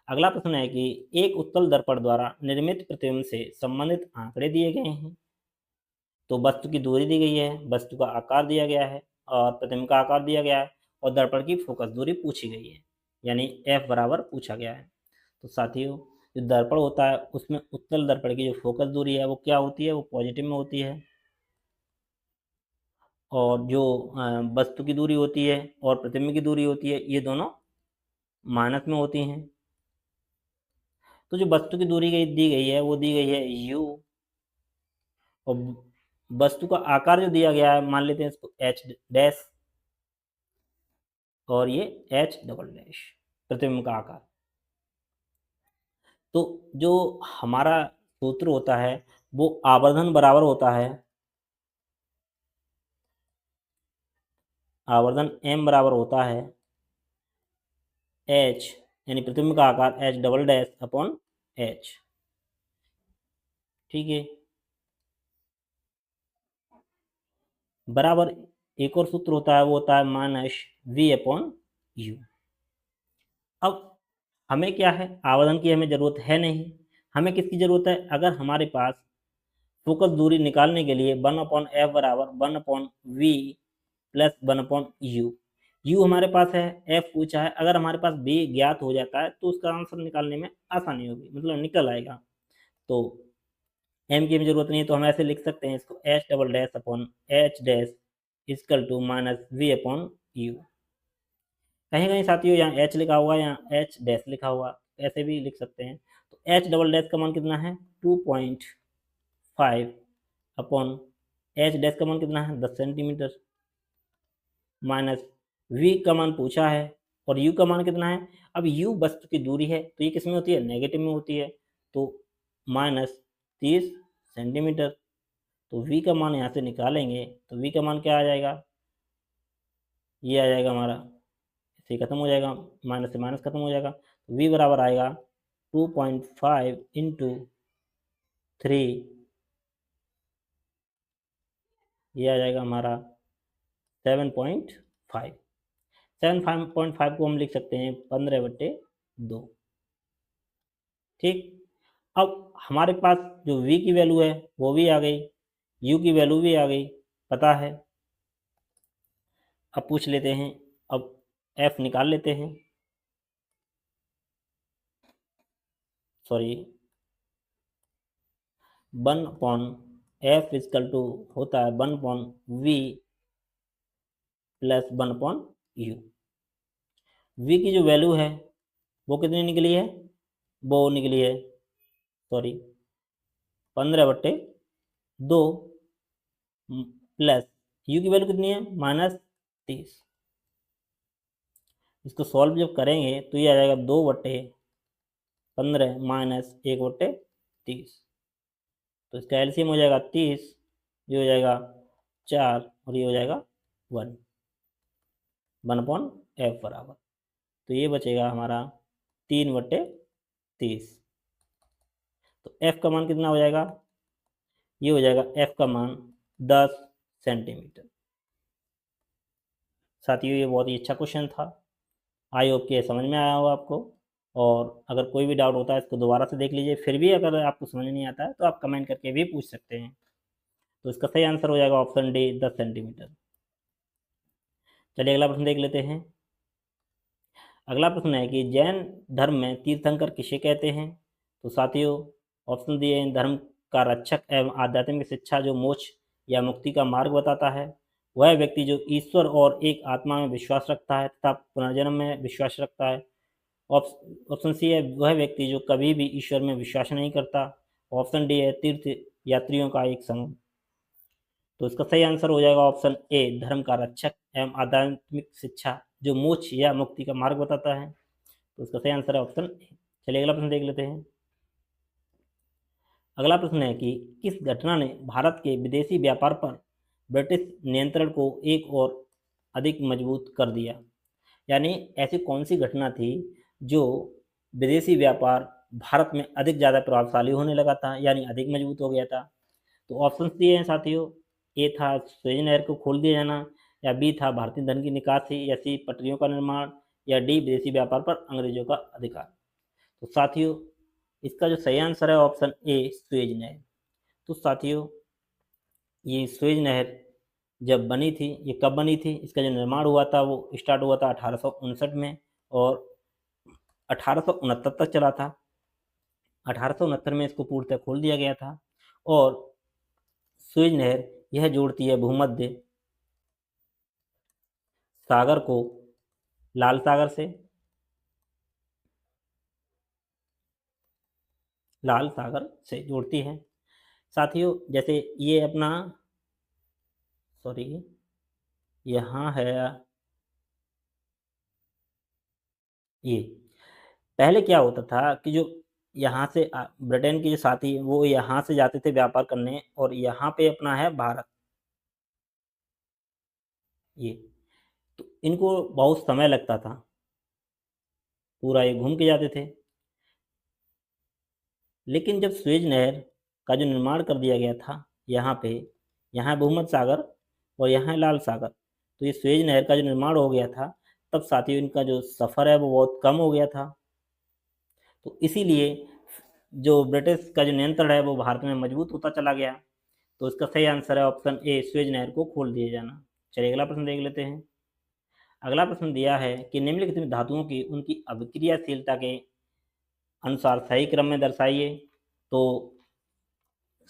अगला प्रश्न है कि एक उत्तल दर्पण द्वारा निर्मित प्रतिबिंब से संबंधित आंकड़े दिए गए हैं। तो वस्तु की दूरी दी गई है, वस्तु का आकार दिया गया है और प्रतिबिंब का आकार दिया गया है, और दर्पण की फोकस दूरी पूछी गई है, यानी f बराबर पूछा गया है। तो साथियों, जो दर्पण होता है उसमें उत्तल दर्पण की जो फोकस दूरी है वो क्या होती है? वो पॉजिटिव में होती है। और जो वस्तु की दूरी होती है और प्रतिबिंब की दूरी होती है, ये दोनों माइनस में होती हैं। तो जो वस्तु की दूरी दी गई है वो दी गई है u, और वस्तु का आकार जो दिया गया है मान लेते हैं इसको h डैश, और ये h डबल डैश प्रतिबिंब का आकार। तो जो हमारा सूत्र होता है वो आवर्धन बराबर होता है, आवर्धन m बराबर होता है h, यानी प्रतिबिंब का आकार h double dash upon h। ठीक है, बराबर एक और सूत्र होता है वो होता है माइनस v अपॉन यू। अब हमें क्या है? आवर्धन की हमें ज़रूरत है नहीं, हमें किसकी ज़रूरत है? अगर हमारे पास फोकस दूरी निकालने के लिए 1/f बराबर 1/v प्लस 1/u, u हमारे पास है, f पूछा है, अगर हमारे पास b ज्ञात हो जाता है तो उसका आंसर निकालने में आसानी होगी, मतलब निकल आएगा। तो m की हमें जरूरत नहीं है, तो हम ऐसे लिख सकते हैं इसको h double dash upon h dash is equal to minus v upon U. कहीं कहीं साथियों यहाँ h लिखा हुआ है, यहाँ h डैश लिखा हुआ, ऐसे भी लिख सकते हैं। तो h डबल डैश का मान कितना है? 2.5 अपॉन h डैश का मान कितना है? 10 सेंटीमीटर, माइनस v का मान पूछा है और u का मान कितना है? अब u वस्तु की दूरी है तो ये किस में होती है? नेगेटिव में होती है, तो माइनस 30 सेंटीमीटर। तो v का मान यहाँ से निकालेंगे तो v का मान क्या आ जाएगा? ये आ जाएगा हमारा, इससे खत्म हो जाएगा, माइनस से माइनस खत्म हो जाएगा, तो v बराबर आएगा 2.5 इंटू 3, ये आ जाएगा हमारा 7.5। 7.5 को हम लिख सकते हैं 15/2। ठीक, अब हमारे पास जो v की वैल्यू है वो भी आ गई, u की वैल्यू भी आ गई, पता है। अब पूछ लेते हैं, अब f निकाल लेते हैं, सॉरी 1/f इजकल टू होता है 1/v प्लस 1/u। v की जो वैल्यू है वो कितनी निकली है, वो निकली है 15/2 प्लस u की वैल्यू कितनी है -30। इसको सॉल्व जब करेंगे तो ये आ जाएगा 2/15 माइनस 1/30। तो इसका एलसीएम हो जाएगा 30, ये हो जाएगा 4 और ये हो जाएगा 1 1/f बराबर। तो ये बचेगा हमारा 3/30। तो f का मान कितना हो जाएगा, ये हो जाएगा f का मान 10 सेंटीमीटर। साथियों ये बहुत ही अच्छा क्वेश्चन था, आई होप कि समझ में आया होगा आपको। और अगर कोई भी डाउट होता है इसको दोबारा से देख लीजिए, फिर भी अगर आपको समझ नहीं आता है तो आप कमेंट करके भी पूछ सकते हैं। तो इसका सही आंसर हो जाएगा ऑप्शन डी 10 सेंटीमीटर। चलिए अगला प्रश्न देख लेते हैं। अगला प्रश्न है कि जैन धर्म में तीर्थंकर किसे कहते हैं। तो साथियों ऑप्शन दिए हैं, धर्म का रक्षक एवं आध्यात्मिक शिक्षा जो मोक्ष या मुक्ति का मार्ग बताता है, वह व्यक्ति जो ईश्वर और एक आत्मा में विश्वास रखता है तथा पुनर्जन्म में विश्वास रखता है। ऑप्शन सी है, वह व्यक्ति जो कभी भी ईश्वर में विश्वास नहीं करता। ऑप्शन डी है, तीर्थ यात्रियों का एक समूह। तो इसका सही आंसर हो जाएगा ऑप्शन ए, धर्म का रक्षक एवं आध्यात्मिक शिक्षा जो मोक्ष या मुक्ति का मार्ग बताता है। तो इसका सही आंसर है ऑप्शन ए। चलिए अगला प्रश्न देख लेते हैं। अगला प्रश्न है कि किस घटना ने भारत के विदेशी व्यापार पर ब्रिटिश नियंत्रण को एक और अधिक मजबूत कर दिया। यानी ऐसी कौन सी घटना थी जो विदेशी व्यापार भारत में अधिक ज़्यादा प्रभावशाली होने लगा था, यानी अधिक मजबूत हो गया था। तो ऑप्शन दिए हैं साथियों, ए था सुएज नहर को खोल दिया जाना, या बी था भारतीय धन की निकासी, या सी पटरियों का निर्माण, या डी विदेशी व्यापार पर अंग्रेजों का अधिकार। तो साथियों इसका जो सही आंसर है ऑप्शन ए, सुएज नहर। तो साथियों ये सुएज नहर जब बनी थी, ये कब बनी थी, इसका जो निर्माण हुआ था वो स्टार्ट हुआ था 1859 में और 1869 तक चला था। 1869 में इसको पूर्णतः खोल दिया गया था। और सुएज नहर यह जोड़ती है भूमध्य सागर को लाल सागर से, लाल सागर से जोड़ती है। साथियों जैसे ये अपना यहाँ है, ये पहले क्या होता था कि जो यहाँ से ब्रिटेन के जो साथी वो यहाँ से जाते थे व्यापार करने, और यहाँ पे अपना है भारत, ये तो इनको बहुत समय लगता था, पूरा ये घूम के जाते थे। लेकिन जब सुएज नहर का जो निर्माण कर दिया गया था यहाँ पे, यहाँ भूमध्य सागर और यहाँ लाल सागर, तो ये सुएज नहर का जो निर्माण हो गया था तब साथियों इनका जो सफ़र है वो बहुत कम हो गया था। तो इसीलिए जो ब्रिटिश का जो नियंत्रण है वो भारत में मजबूत होता चला गया। तो इसका सही आंसर है ऑप्शन ए, सुएज नहर को खोल दिया जाना। चलिए अगला प्रश्न देख लेते हैं। अगला प्रश्न दिया है कि निम्नलिखित में धातुओं की उनकी अभिक्रियाशीलता के अनुसार सही क्रम में दर्शाइए। तो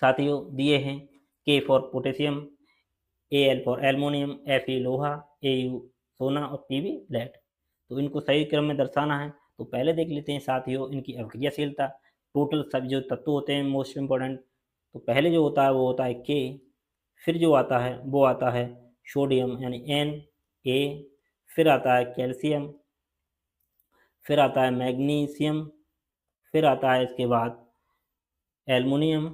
साथियों दिए हैं के for potassium, L for aluminium, Fe लोहा, Au सोना और Pb लेड। तो इनको सही क्रम में दर्शाना है। तो पहले देख लेते हैं साथियों इनकी अभिक्रियाशीलता, टोटल सब जो तत्व होते हैं मोस्ट इम्पोर्टेंट। तो पहले जो होता है वो होता है के, फिर जो आता है वो आता है सोडियम यानी Na, फिर आता है कैल्शियम, फिर आता है मैग्नीशियम, फिर आता है इसके बाद एल्युमिनियम,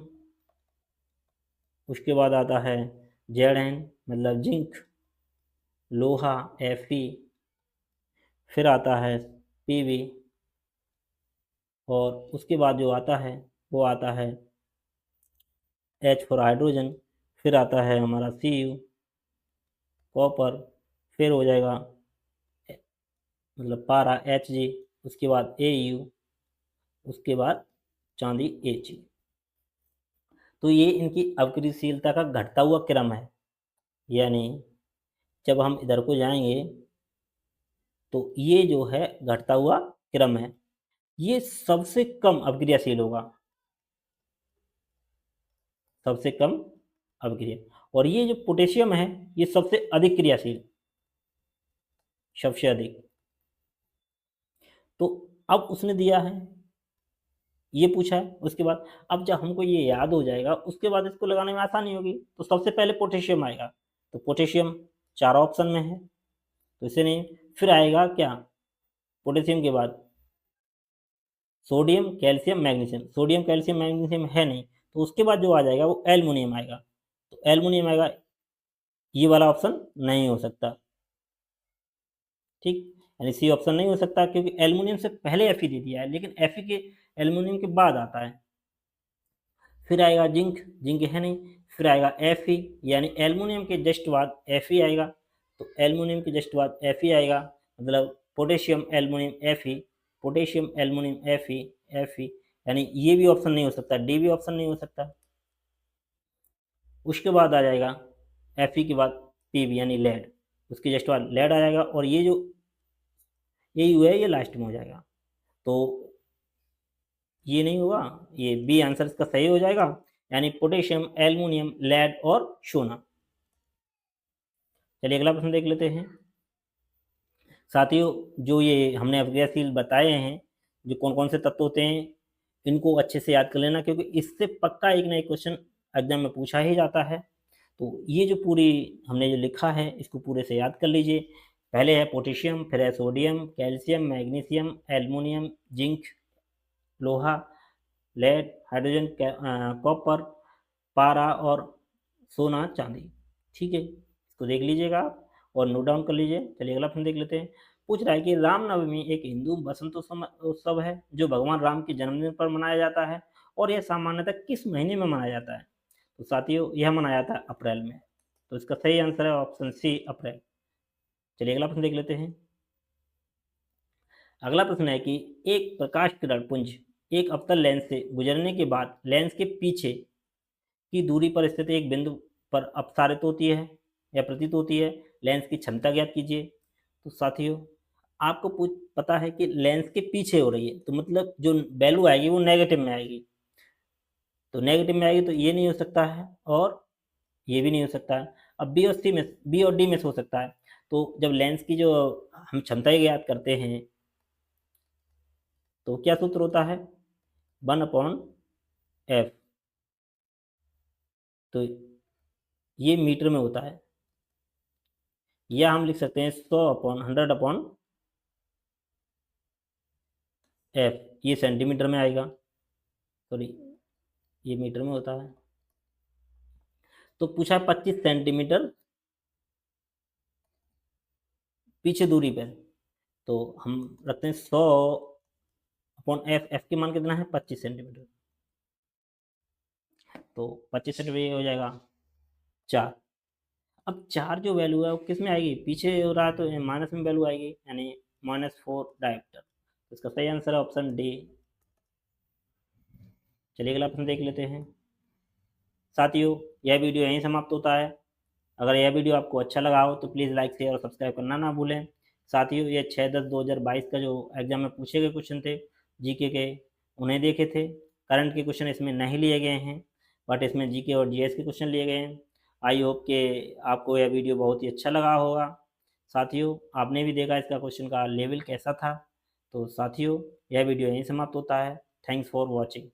उसके बाद आता है Zn मतलब जिंक, लोहा Fe, फिर आता है Pb, और उसके बाद जो आता है वो आता है H फॉर हाइड्रोजन, फिर आता है हमारा Cu कॉपर, फिर हो जाएगा मतलब पारा Hg, उसके बाद Au, उसके बाद चांदी Ag। तो ये इनकी अभिक्रियाशीलता का घटता हुआ क्रम है, यानी जब हम इधर को जाएंगे तो ये जो है घटता हुआ क्रम है, ये सबसे कम अभिक्रियाशील होगा, सबसे कम अभिक्रिया। और ये जो पोटेशियम है ये सबसे अधिक क्रियाशील, सबसे अधिक। तो अब उसने दिया है, ये पूछा है, उसके बाद अब जब हमको ये याद हो जाएगा, उसके बाद इसको लगाने में आसानी होगी। तो सबसे पहले पोटेशियम आएगा, तो पोटेशियम 4 ऑप्शन में है, तो इसे नहीं, फिर आएगा क्या? पोटेशियम के बाद sodium, calcium, magnesium. Sodium, calcium, magnesium है नहीं, तो उसके बाद जो आ जाएगा वो एल्युमिनियम आएगा। तो एल्युमिनियम आएगा, ये वाला ऑप्शन नहीं हो सकता, ठीक? यानी सी ऑप्शन नहीं हो सकता, क्योंकि एल्युमिनियम से पहले Fe दे दिया है, लेकिन Fe के एल्युमिनियम के बाद आता है। फिर आएगा जिंक, जिंक है नहीं, फिर आएगा Fe, यानी एल्युमिनियम के जस्ट बाद Fe आएगा। तो एल्युमिनियम के जस्ट बाद Fe आएगा, मतलब potassium, aluminium, Fe, potassium, aluminium, Fe, यानी ये भी ऑप्शन नहीं हो सकता, डी भी ऑप्शन नहीं हो सकता। उसके बाद आ जाएगा Fe के बाद Pb यानी लेड, उसके जस्ट बाद लेड आ जाएगा, और ये जो ये यू है ये लास्ट में हो जाएगा। तो ये नहीं होगा, ये बी आंसर इसका सही हो जाएगा, यानी पोटेशियम, एल्युमिनियम, लेड और सोना। चलिए अगला प्रश्न देख लेते हैं। साथियों, जो ये हमने अभिक्रियाशील बताए हैं, जो कौन कौन से तत्व होते हैं, इनको अच्छे से याद कर लेना, क्योंकि इससे पक्का एक ना एक क्वेश्चन एग्जाम में पूछा ही जाता है। तो ये जो पूरी हमने जो लिखा है, इसको पूरे से याद कर लीजिए। पहले है पोटेशियम, फिर है sodium, calcium, magnesium, aluminium, zinc, लोहा, लेड, हाइड्रोजन, कॉपर, पारा और सोना, चांदी। ठीक है, इसको देख लीजिएगा आप और नोट डाउन कर लीजिए। चलिए अगला प्रश्न देख लेते हैं। पूछ रहा है कि रामनवमी एक हिंदू बसंत उत्सव है जो भगवान राम के जन्मदिन पर मनाया जाता है, और यह सामान्यतः किस महीने में मनाया जाता है? तो साथियों, यह मनाया जाता है अप्रैल में। तो इसका सही आंसर है ऑप्शन सी, अप्रैल। चलिए अगला प्रश्न देख लेते हैं। अगला प्रश्न है कि एक प्रकाश किरण पुंज एक अवतल लेंस से गुजरने के बाद लेंस के पीछे की दूरी पर स्थित एक बिंदु पर अपसारित होती है या प्रतीत होती है। लेंस की क्षमता ज्ञात कीजिए। तो साथियों, आपको पता है कि लेंस के पीछे हो रही है, तो मतलब जो वैल्यू आएगी वो नेगेटिव में आएगी। तो नेगेटिव में आएगी, तो ये नहीं हो सकता है और ये भी नहीं हो सकता है। अब बी और सी में, बी और डी में से हो सकता है। तो जब लेंस की जो हम क्षमताएं ज्ञात करते हैं, तो क्या सूत्र होता है? 1/f। तो ये मीटर में होता है, या हम लिख सकते हैं 100/100/f, ये सेंटीमीटर में आएगा, सॉरी ये मीटर में होता है। तो पूछा है 25 सेंटीमीटर पीछे दूरी पर, तो हम रखते हैं 100/f, एफ की मान कितना है? 25 सेंटीमीटर। तो 25 सेंटीमीटर हो जाएगा 4। अब 4 जो वैल्यू है वो किस में आएगी? पीछे हो रहा है तो माइनस में वैल्यू आएगी, यानी -4 डायरेक्टर। तो इसका सही आंसर है ऑप्शन डी। चलिए अगला प्रश्न देख लेते हैं। साथियों, यह वीडियो यहीं समाप्त होता है। अगर यह वीडियो आपको अच्छा लगा हो तो प्लीज़ लाइक, शेयर और सब्सक्राइब करना ना भूलें। साथियों, ये 6/10/2022 का जो एग्जाम में पूछे गए क्वेश्चन थे जीके के, उन्हें देखे थे। करंट के क्वेश्चन इसमें नहीं लिए गए हैं, बट इसमें जीके और जीएस के क्वेश्चन लिए गए हैं। आई होप कि आपको यह वीडियो बहुत ही अच्छा लगा होगा। साथियों, आपने भी देखा इसका क्वेश्चन का लेवल कैसा था। तो साथियों, यह वीडियो यहीं समाप्त होता है। Thanks for watching.